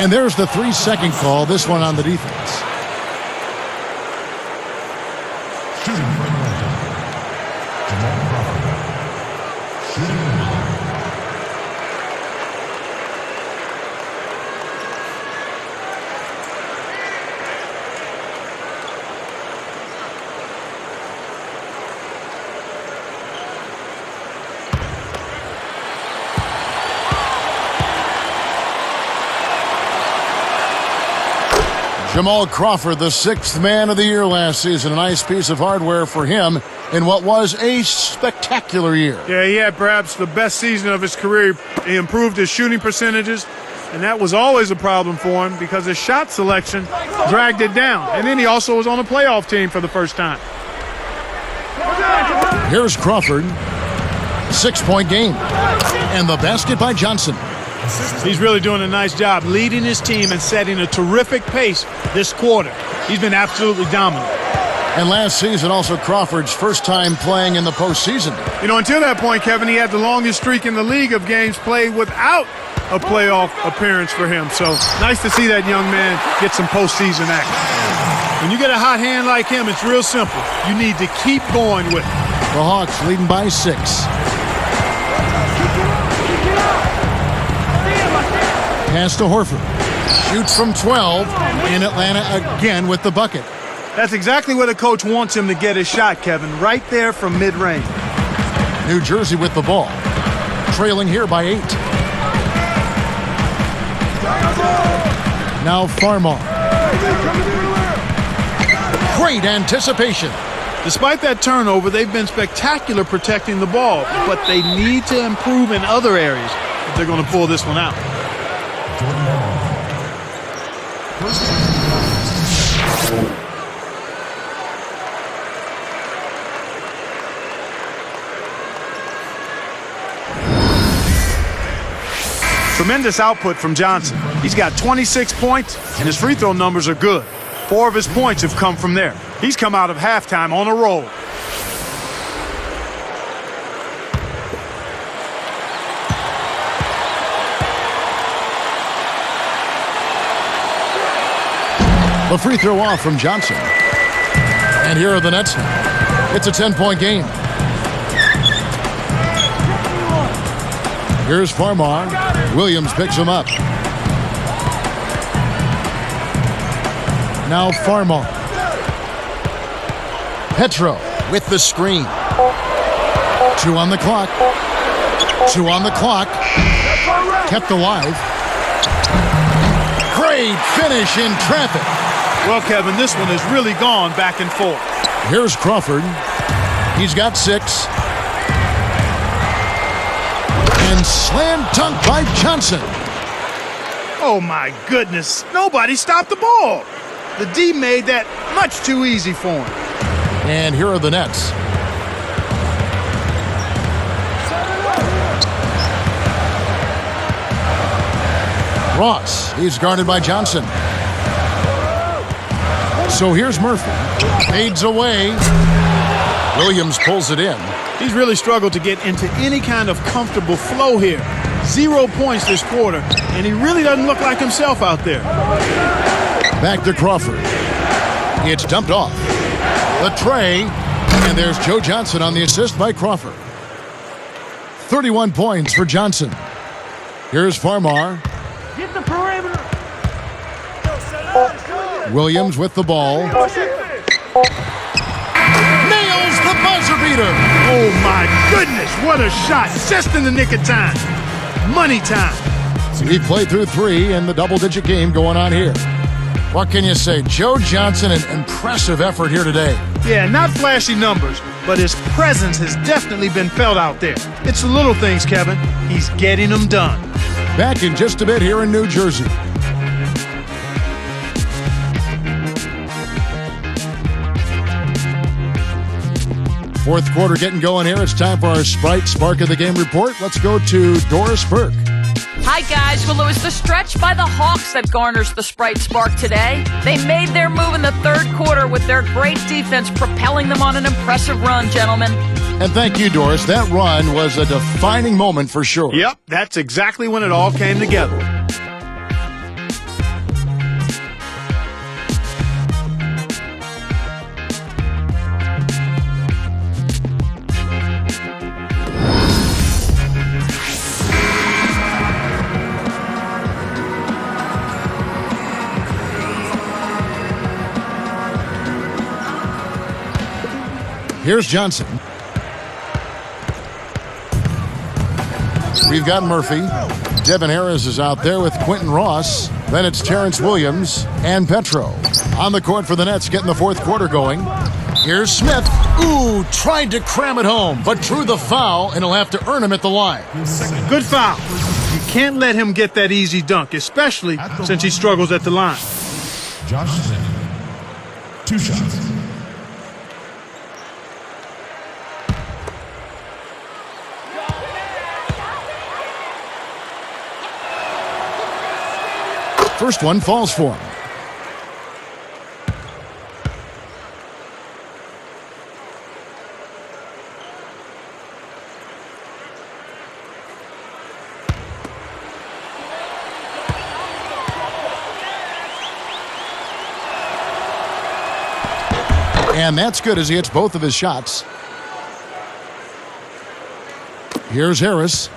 And there's the 3-second call, this one on the defense. Shooting for Atlanta. Jamal Crawford. Shooting one. Jamal Crawford, the 6th man of the year last season. A nice piece of hardware for him in what was a spectacular year. Yeah, he had perhaps the best season of his career. He improved his shooting percentages, and that was always a problem for him because his shot selection dragged it down. And then he also was on a playoff team for the first time. Here's Crawford. 6-point game. And the basket by Johnson. He's really doing a nice job leading his team and setting a terrific pace this quarter. He's been absolutely dominant. And last season, also Crawford's first time playing in the postseason. You know, until that point, Kevin, he had the longest streak in the league of games played without a playoff appearance for him. So nice to see that young man get some postseason action. When you get a hot hand like him, it's real simple. You need to keep going with it. The Hawks leading by 6. Pass to Horford. Shoots from 12. And Atlanta again with the bucket. That's exactly where the coach wants him to get his shot, Kevin. Right there from mid-range. New Jersey with the ball. Trailing here by 8. Now Farmar. Great anticipation. Despite that turnover, they've been spectacular protecting the ball, but they need to improve in other areas if they're going to pull this one out. Tremendous output from Johnson. He's got 26 points, and his free throw numbers are good. 4 of his points have come from there. He's come out of halftime on a roll. The free throw off from Johnson. And here are the Nets now. It's a 10-point game. Here's Farmar. Williams picks him up. Now Farmar. Petro with the screen. 2 on the clock. 2 on the clock. Kept alive. Great finish in traffic. Well, Kevin, this one has really gone back and forth. Here's Crawford. He's got 6. And slam dunk by Johnson. Oh, my goodness. Nobody stopped the ball. The D made that much too easy for him. And here are the Nets. Ross, he's guarded by Johnson. So here's Murphy. Fades away. Williams pulls it in. He's really struggled to get into any kind of comfortable flow here. 0 points this quarter, and he really doesn't look like himself out there. Back to Crawford. It's dumped off. The tray, and there's Joe Johnson on the assist by Crawford. 31 points for Johnson. Here's Farmar. Get the perimeter. Williams with the ball. Nails the buzzer beater. Oh, my goodness, what a shot. Just in the nick of time. Money time. He played through 3 in the double-digit game going on here. What can you say? Joe Johnson, an impressive effort here today. Yeah, not flashy numbers, but his presence has definitely been felt out there. It's the little things, Kevin. He's getting them done. Back in just a bit here in New Jersey. Fourth quarter getting going here. It's time for our Sprite Spark of the Game report. Let's go to Doris Burke. Hi, guys. Well, it was the stretch by the Hawks that garners the Sprite spark today. They made their move in the third quarter with their great defense propelling them on an impressive run, gentlemen. And thank you, Doris. That run was a defining moment for sure. Yep, that's exactly when it all came together. Here's Johnson. We've got Murphy. Devin Harris is out there with Quentin Ross. Then it's Terrence Williams and Petro. On the court for the Nets, getting the fourth quarter going. Here's Smith. Ooh, tried to cram it home, but drew the foul, and he'll have to earn him at the line. Good foul. You can't let him get that easy dunk, especially since he struggles at the line. Josh Smith. 2 shots. First one falls for him. And that's good as he hits both of his shots. Here's Harris.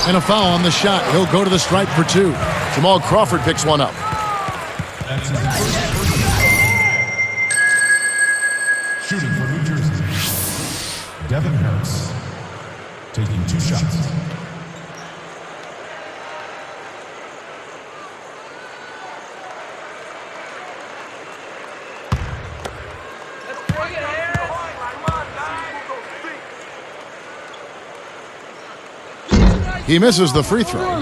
And a foul on the shot. He'll go to the stripe for 2. Jamal Crawford picks one up. That's his first. Shooting for New Jersey. Devin Harris. Taking 2 shots. He misses the free throw.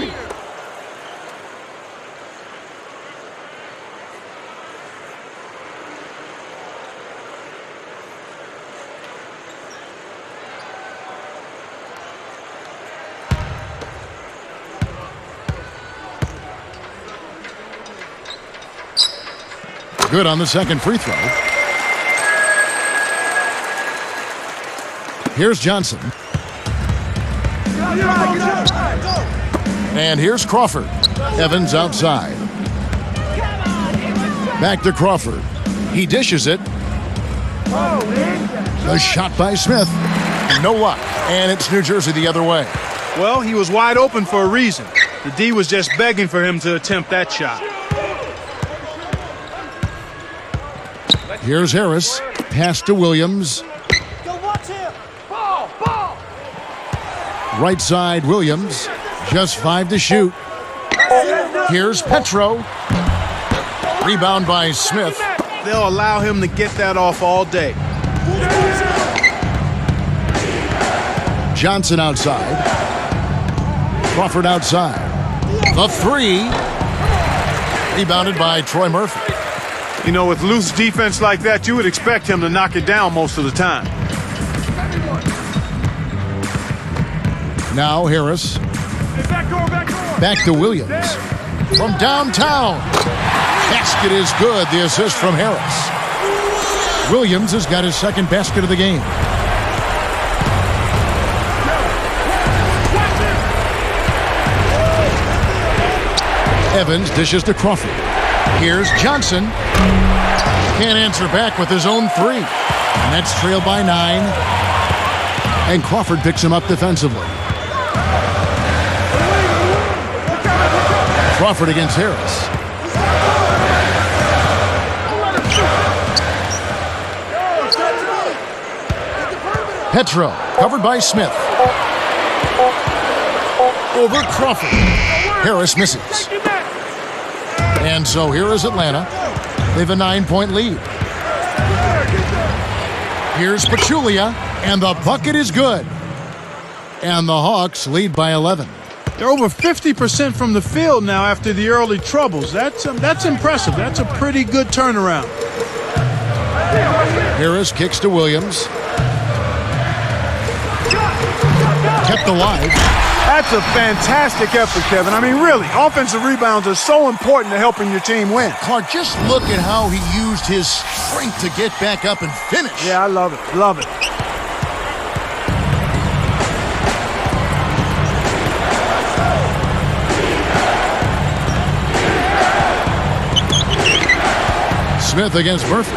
Good on the second free throw. Here's Johnson. And here's Crawford. Evans outside. Back to Crawford. He dishes it. The shot by Smith. No luck. And it's New Jersey the other way. Well, he was wide open for a reason. The D was just begging for him to attempt that shot. Here's Harris. Pass to Williams. Right side, Williams. Just 5 to shoot. Here's Petro. Rebound by Smith. They'll allow him to get that off all day. Johnson outside. Crawford outside. The 3. Rebounded by Troy Murphy. You know, with loose defense like that, you would expect him to knock it down most of the time. Now Harris. Back to Williams. From downtown. Basket is good. The assist from Harris. Williams has got his second basket of the game. Evans dishes to Crawford. Here's Johnson. Can't answer back with his own 3. And that's trailed by 9. And Crawford picks him up defensively. Crawford against Harris. Petro, covered by Smith. Over Crawford. Harris misses. And so here is Atlanta. They have a 9-point lead. Here's Pachulia, and the bucket is good. And the Hawks lead by 11. They're over 50% from the field now after the early troubles. That's impressive. That's a pretty good turnaround. Harris kicks to Williams. kept alive. That's a fantastic effort, Kevin. I mean, really, offensive rebounds are so important to helping your team win. Clark, just look at how he used his strength to get back up and finish. Yeah, I love it. Love it. Smith against Murphy.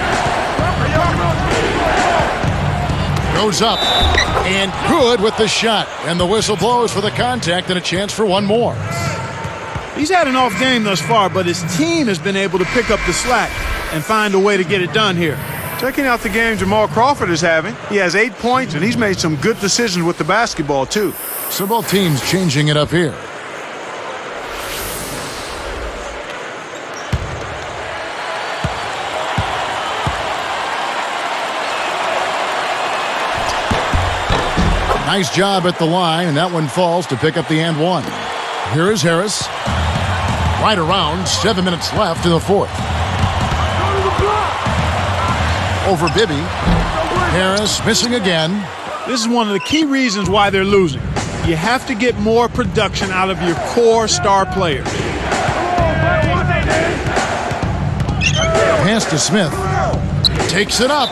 Goes up and good with the shot. And the whistle blows for the contact and a chance for one more. He's had an off game thus far, but his team has been able to pick up the slack and find a way to get it done here. Checking out the game Jamal Crawford is having. He has 8 points, and he's made some good decisions with the basketball, too. So both teams changing it up here. Nice job at the line, and that one falls to pick up the and one. Here is Harris. Right around, 7 minutes left in the fourth. Over Bibby. Harris missing again. This is one of the key reasons why they're losing. You have to get more production out of your core star players. Pass to Smith. Takes it up.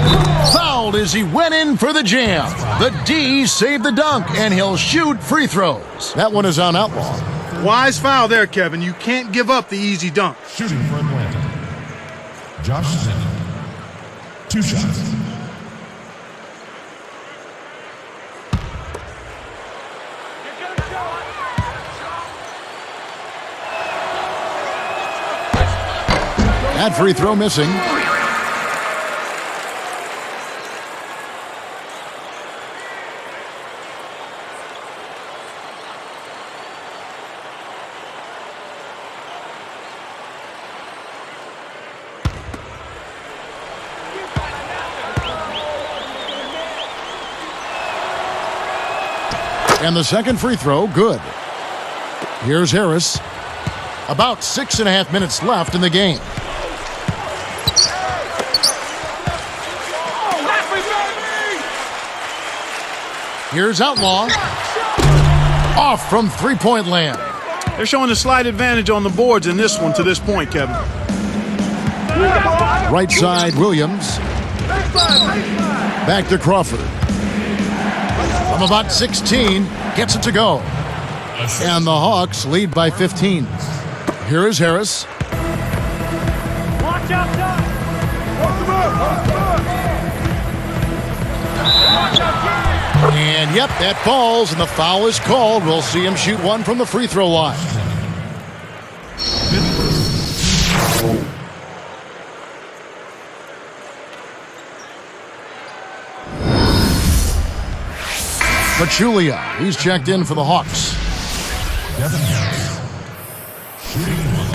Fouled as he went in for the jam. The D saved the dunk, and he'll shoot free throws. That one is on Outlaw. Wise foul there, Kevin. You can't give up the easy dunk. Shooting for Atlanta. Josh Smith. 2 shots. That free throw missing. And the second free throw, good. Here's Harris. About 6.5 minutes left in the game. Here's Outlaw. Off from three-point land. They're showing a slight advantage on the boards in this one to this point, Kevin. Right side, Williams. Back to Crawford. From about 16, gets it to go. And the Hawks lead by 15. Here is Harris. Watch out, Doug! And yep, that falls, and the foul is called. We'll see him shoot one from the free throw line. Pachulia, he's checked in for the Hawks. Devin Harris. Shooting one.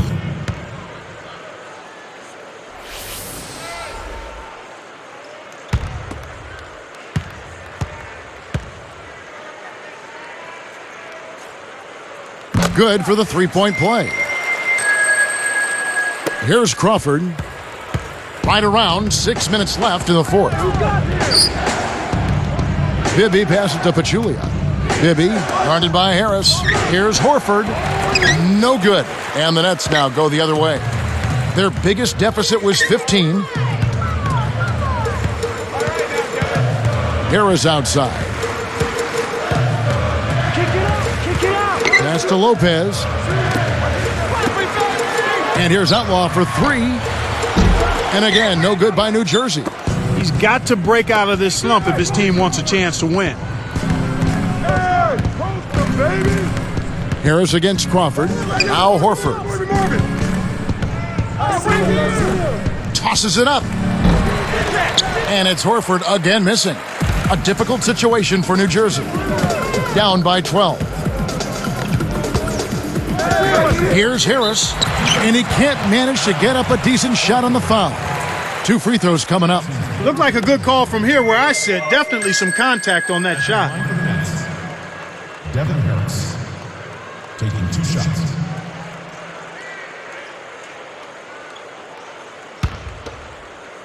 Good for the three-point play. Here's Crawford. Right around, 6 minutes left in the fourth. Bibby passes to Pachulia. Bibby, guarded by Harris. Here's Horford. No good. And the Nets now go the other way. Their biggest deficit was 15. Harris outside. Pass to Lopez. And here's Outlaw for three. And again, no good by New Jersey. He's got to break out of this slump if his team wants a chance to win. Harris against Crawford. Now Horford. Tosses it up. And it's Horford again missing. A difficult situation for New Jersey. Down by 12. Here's Harris. And he can't manage to get up a decent shot on the foul. 2 free throws coming up. Looked like a good call from here where I sit. Definitely some contact on that shot. Devin Harris taking 2 shots.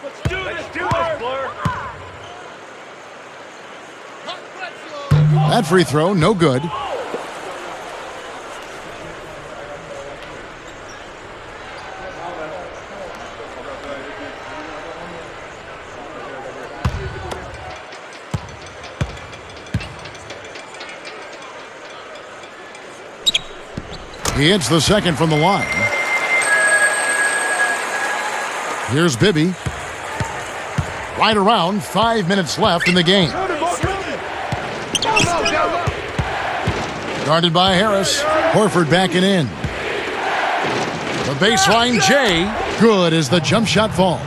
Let's do this, Blur. That free throw, no good. He hits the second from the line. Here's Bibby. Right around, 5 minutes left in the game. Guarded by Harris. Horford backing in. The baseline J. Good as the jump shot falls.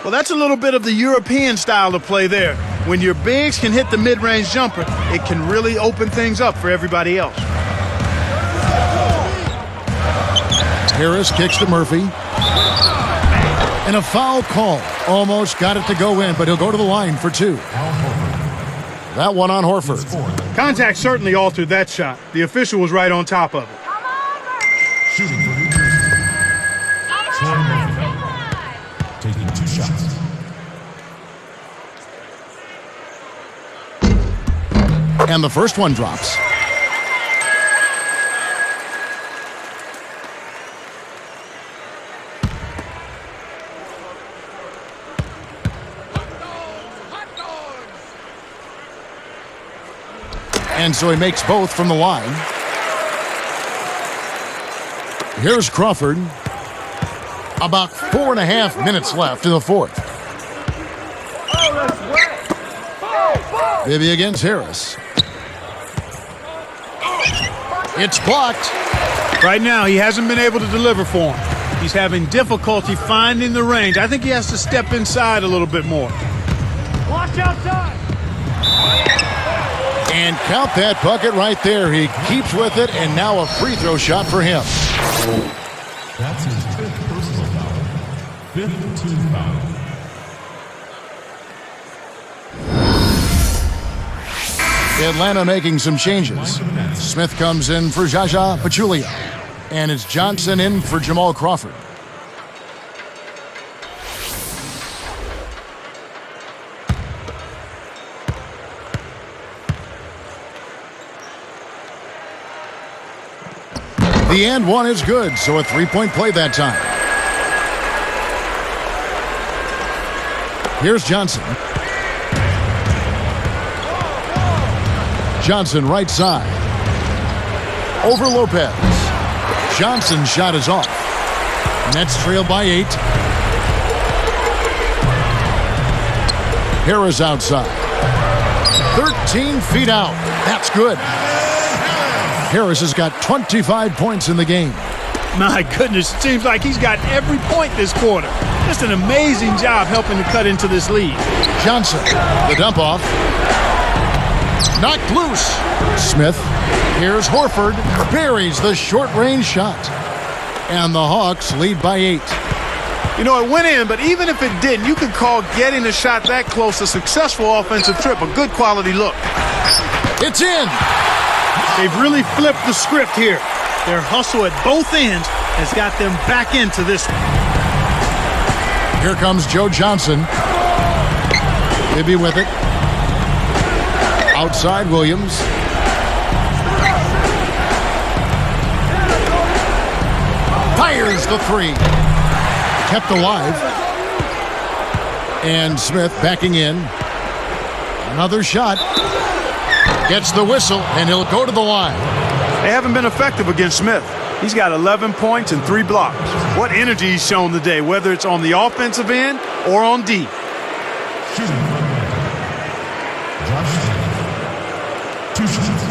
Well, that's a little bit of the European style of play there. When your bigs can hit the mid-range jumper, it can really open things up for everybody else. Harris kicks to Murphy. And a foul call. Almost got it to go in, but he'll go to the line for two. That one on Horford. Contact certainly altered that shot. The official was right on top of it. Shooting for New Jersey. Troy Murphy. Taking 2 shots. And the first one drops. And so he makes both from the line. Here's Crawford. About 4.5 minutes left in the fourth. Bibby against Harris. It's blocked. Right now, he hasn't been able to deliver for him. He's having difficulty finding the range. I think he has to step inside a little bit more. Watch outside. And count that bucket right there. He keeps with it, and now a free throw shot for him. That's his 5th personal foul. 5th team foul. Atlanta making some changes. Smith comes in for Jaja Pachulia. And it's Johnson in for Jamal Crawford. The and one is good, so a three-point play that time. Here's Johnson. Johnson right side. Over Lopez. Johnson's shot is off. Nets trail by 8. Harris outside. 13 feet out. That's good. Harris has got 25 points in the game. My goodness, it seems like he's got every point this quarter. Just an amazing job helping to cut into this lead. Johnson, the dump off. Knocked loose. Smith. Here's Horford. Buries the short-range shot. And the Hawks lead by 8. You know, it went in, but even if it didn't, you could call getting a shot that close a successful offensive trip, a good quality look. It's in. They've really flipped the script here. Their hustle at both ends has got them back into this one. Here comes Joe Johnson. Bibby with it. Outside Williams. Fires the three. Kept alive. And Smith backing in. Another shot. Gets the whistle, and he'll go to the line. They haven't been effective against Smith. He's got 11 points and 3 blocks. What energy he's shown today, whether it's on the offensive end or on D. Shooting from Josh Smith. 2 shots.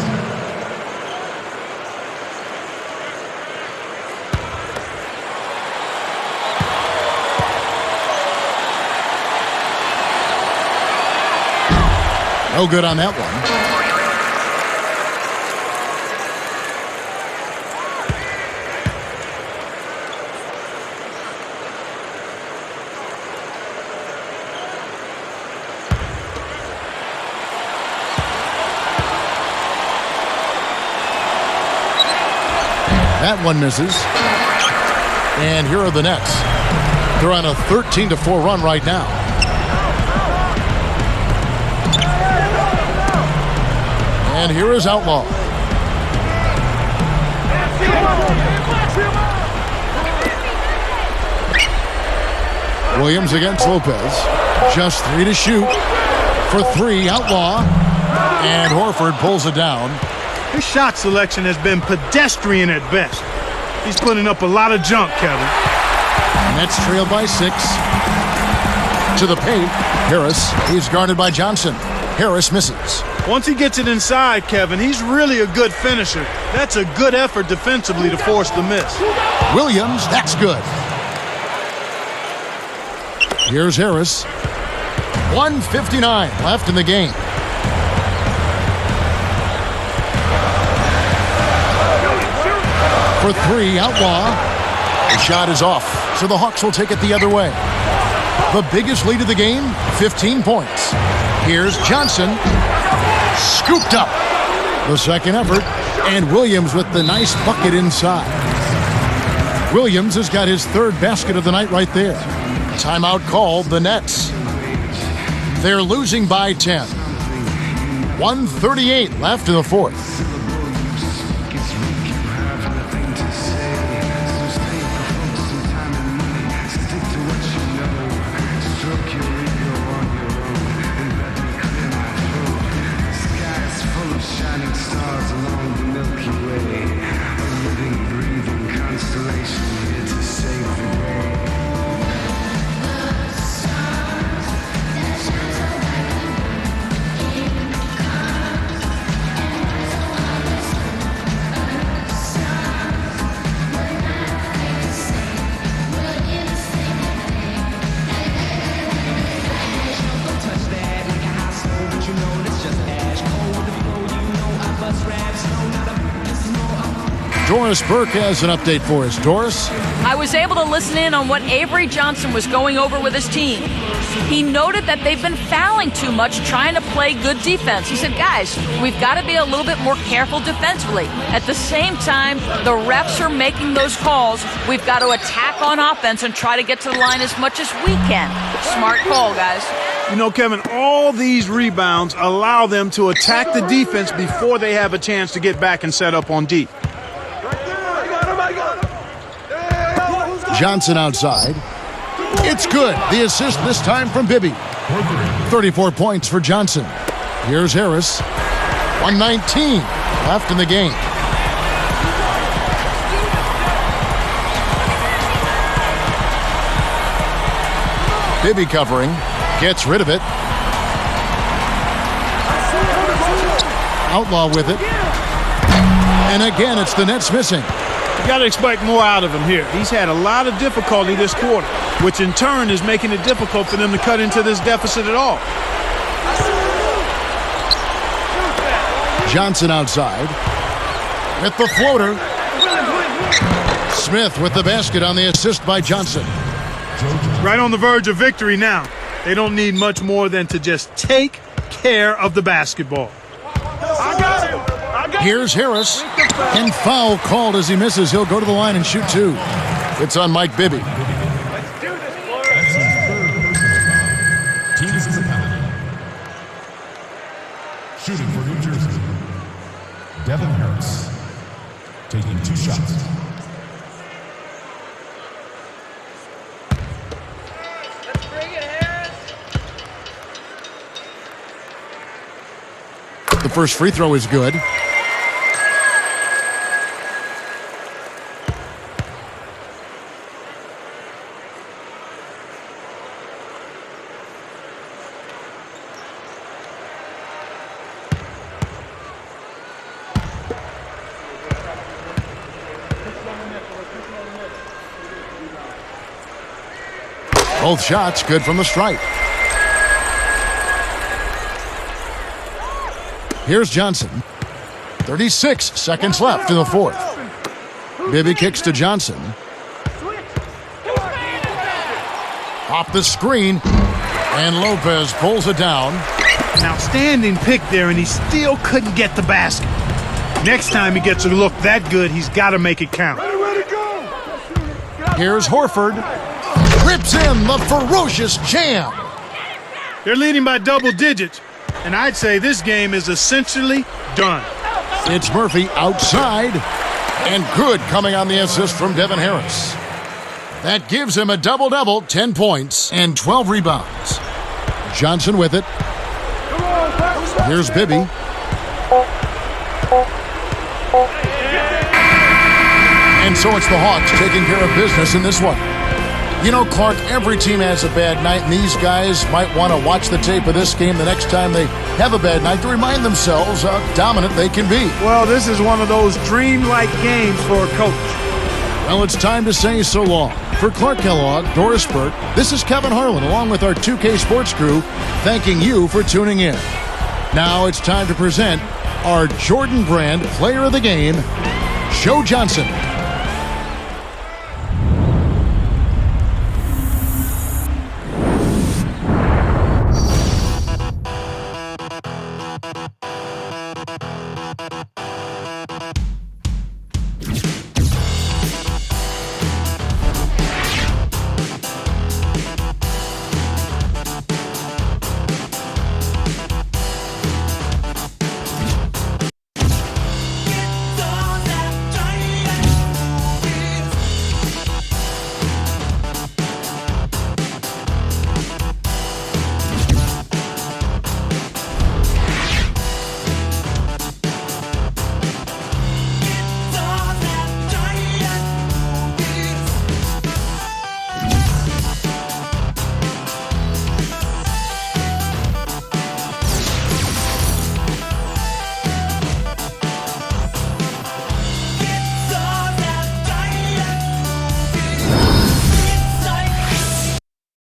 No good on that one. That one misses. And here are the Nets. They're on a 13-4 run right now. And here is Outlaw. Williams against Lopez. Just 3 to shoot. For 3, Outlaw. And Horford pulls it down. His shot selection has been pedestrian at best. He's putting up a lot of junk, Kevin. Nets trail by 6. To the paint. Harris. He's guarded by Johnson. Harris misses. Once he gets it inside, Kevin, he's really a good finisher. That's a good effort defensively to force the miss. Williams, that's good. Here's Harris. 1:59 left in the game. For 3, Outlaw. The shot is off, so the Hawks will take it the other way. The biggest lead of the game, 15 points. Here's Johnson. Scooped up. The second effort, and Williams with the nice bucket inside. Williams has got his 3rd basket of the night right there. Timeout called, the Nets. They're losing by 10. 1:38 left in the 4th. Doris Burke has an update for us. Doris? I was able to listen in on what Avery Johnson was going over with his team. He noted that they've been fouling too much trying to play good defense. He said, guys, we've got to be a little bit more careful defensively. At the same time, the refs are making those calls. We've got to attack on offense and try to get to the line as much as we can. Smart call, guys. You know, Kevin, all these rebounds allow them to attack the defense before they have a chance to get back and set up on D. Johnson outside. It's good. The assist this time from Bibby. 34 points for Johnson. Here's Harris. 1:19 left in the game. Bibby covering. Gets rid of it. Outlaw with it. And again, it's the Nets missing. You got to expect more out of him here. He's had a lot of difficulty this quarter, which in turn is making it difficult for them to cut into this deficit at all. Johnson outside. With the floater. Smith with the basket on the assist by Johnson. Right on the verge of victory now. They don't need much more than to just take care of the basketball. Here's Harris. And foul called as he misses. He'll go to the line and shoot 2. It's on Mike Bibby. That's his 3rd personal foul. Team is in the penalty. Shooting for New Jersey. Devin Harris. Taking 2 shots. Let's bring it, Harris. The first free throw is good. Both shots good from the stripe. Here's Johnson. 36 seconds left in the 4th. Bibby kicks to Johnson. Off the screen. And Lopez pulls it down. An outstanding pick there, and he still couldn't get the basket. Next time he gets a look that good, he's got to make it count. Here's Horford. Rips in the ferocious jam. They're leading by double digits, And I'd say this game is essentially done. It's Murphy outside. And good coming on the assist from Devin Harris. That gives him a double-double, 10 points and 12 rebounds. Johnson with it. Here's Bibby. And so it's the Hawks taking care of business in this one. You know, Clark, every team has a bad night, and these guys might want to watch the tape of this game the next time they have a bad night to remind themselves how dominant they can be. Well, this is one of those dreamlike games for a coach. Well, it's time to say so long. For Clark Kellogg, Doris Burke, this is Kevin Harlan, along with our 2K Sports crew, thanking you for tuning in. Now it's time to present our Jordan Brand Player of the Game, Joe Johnson.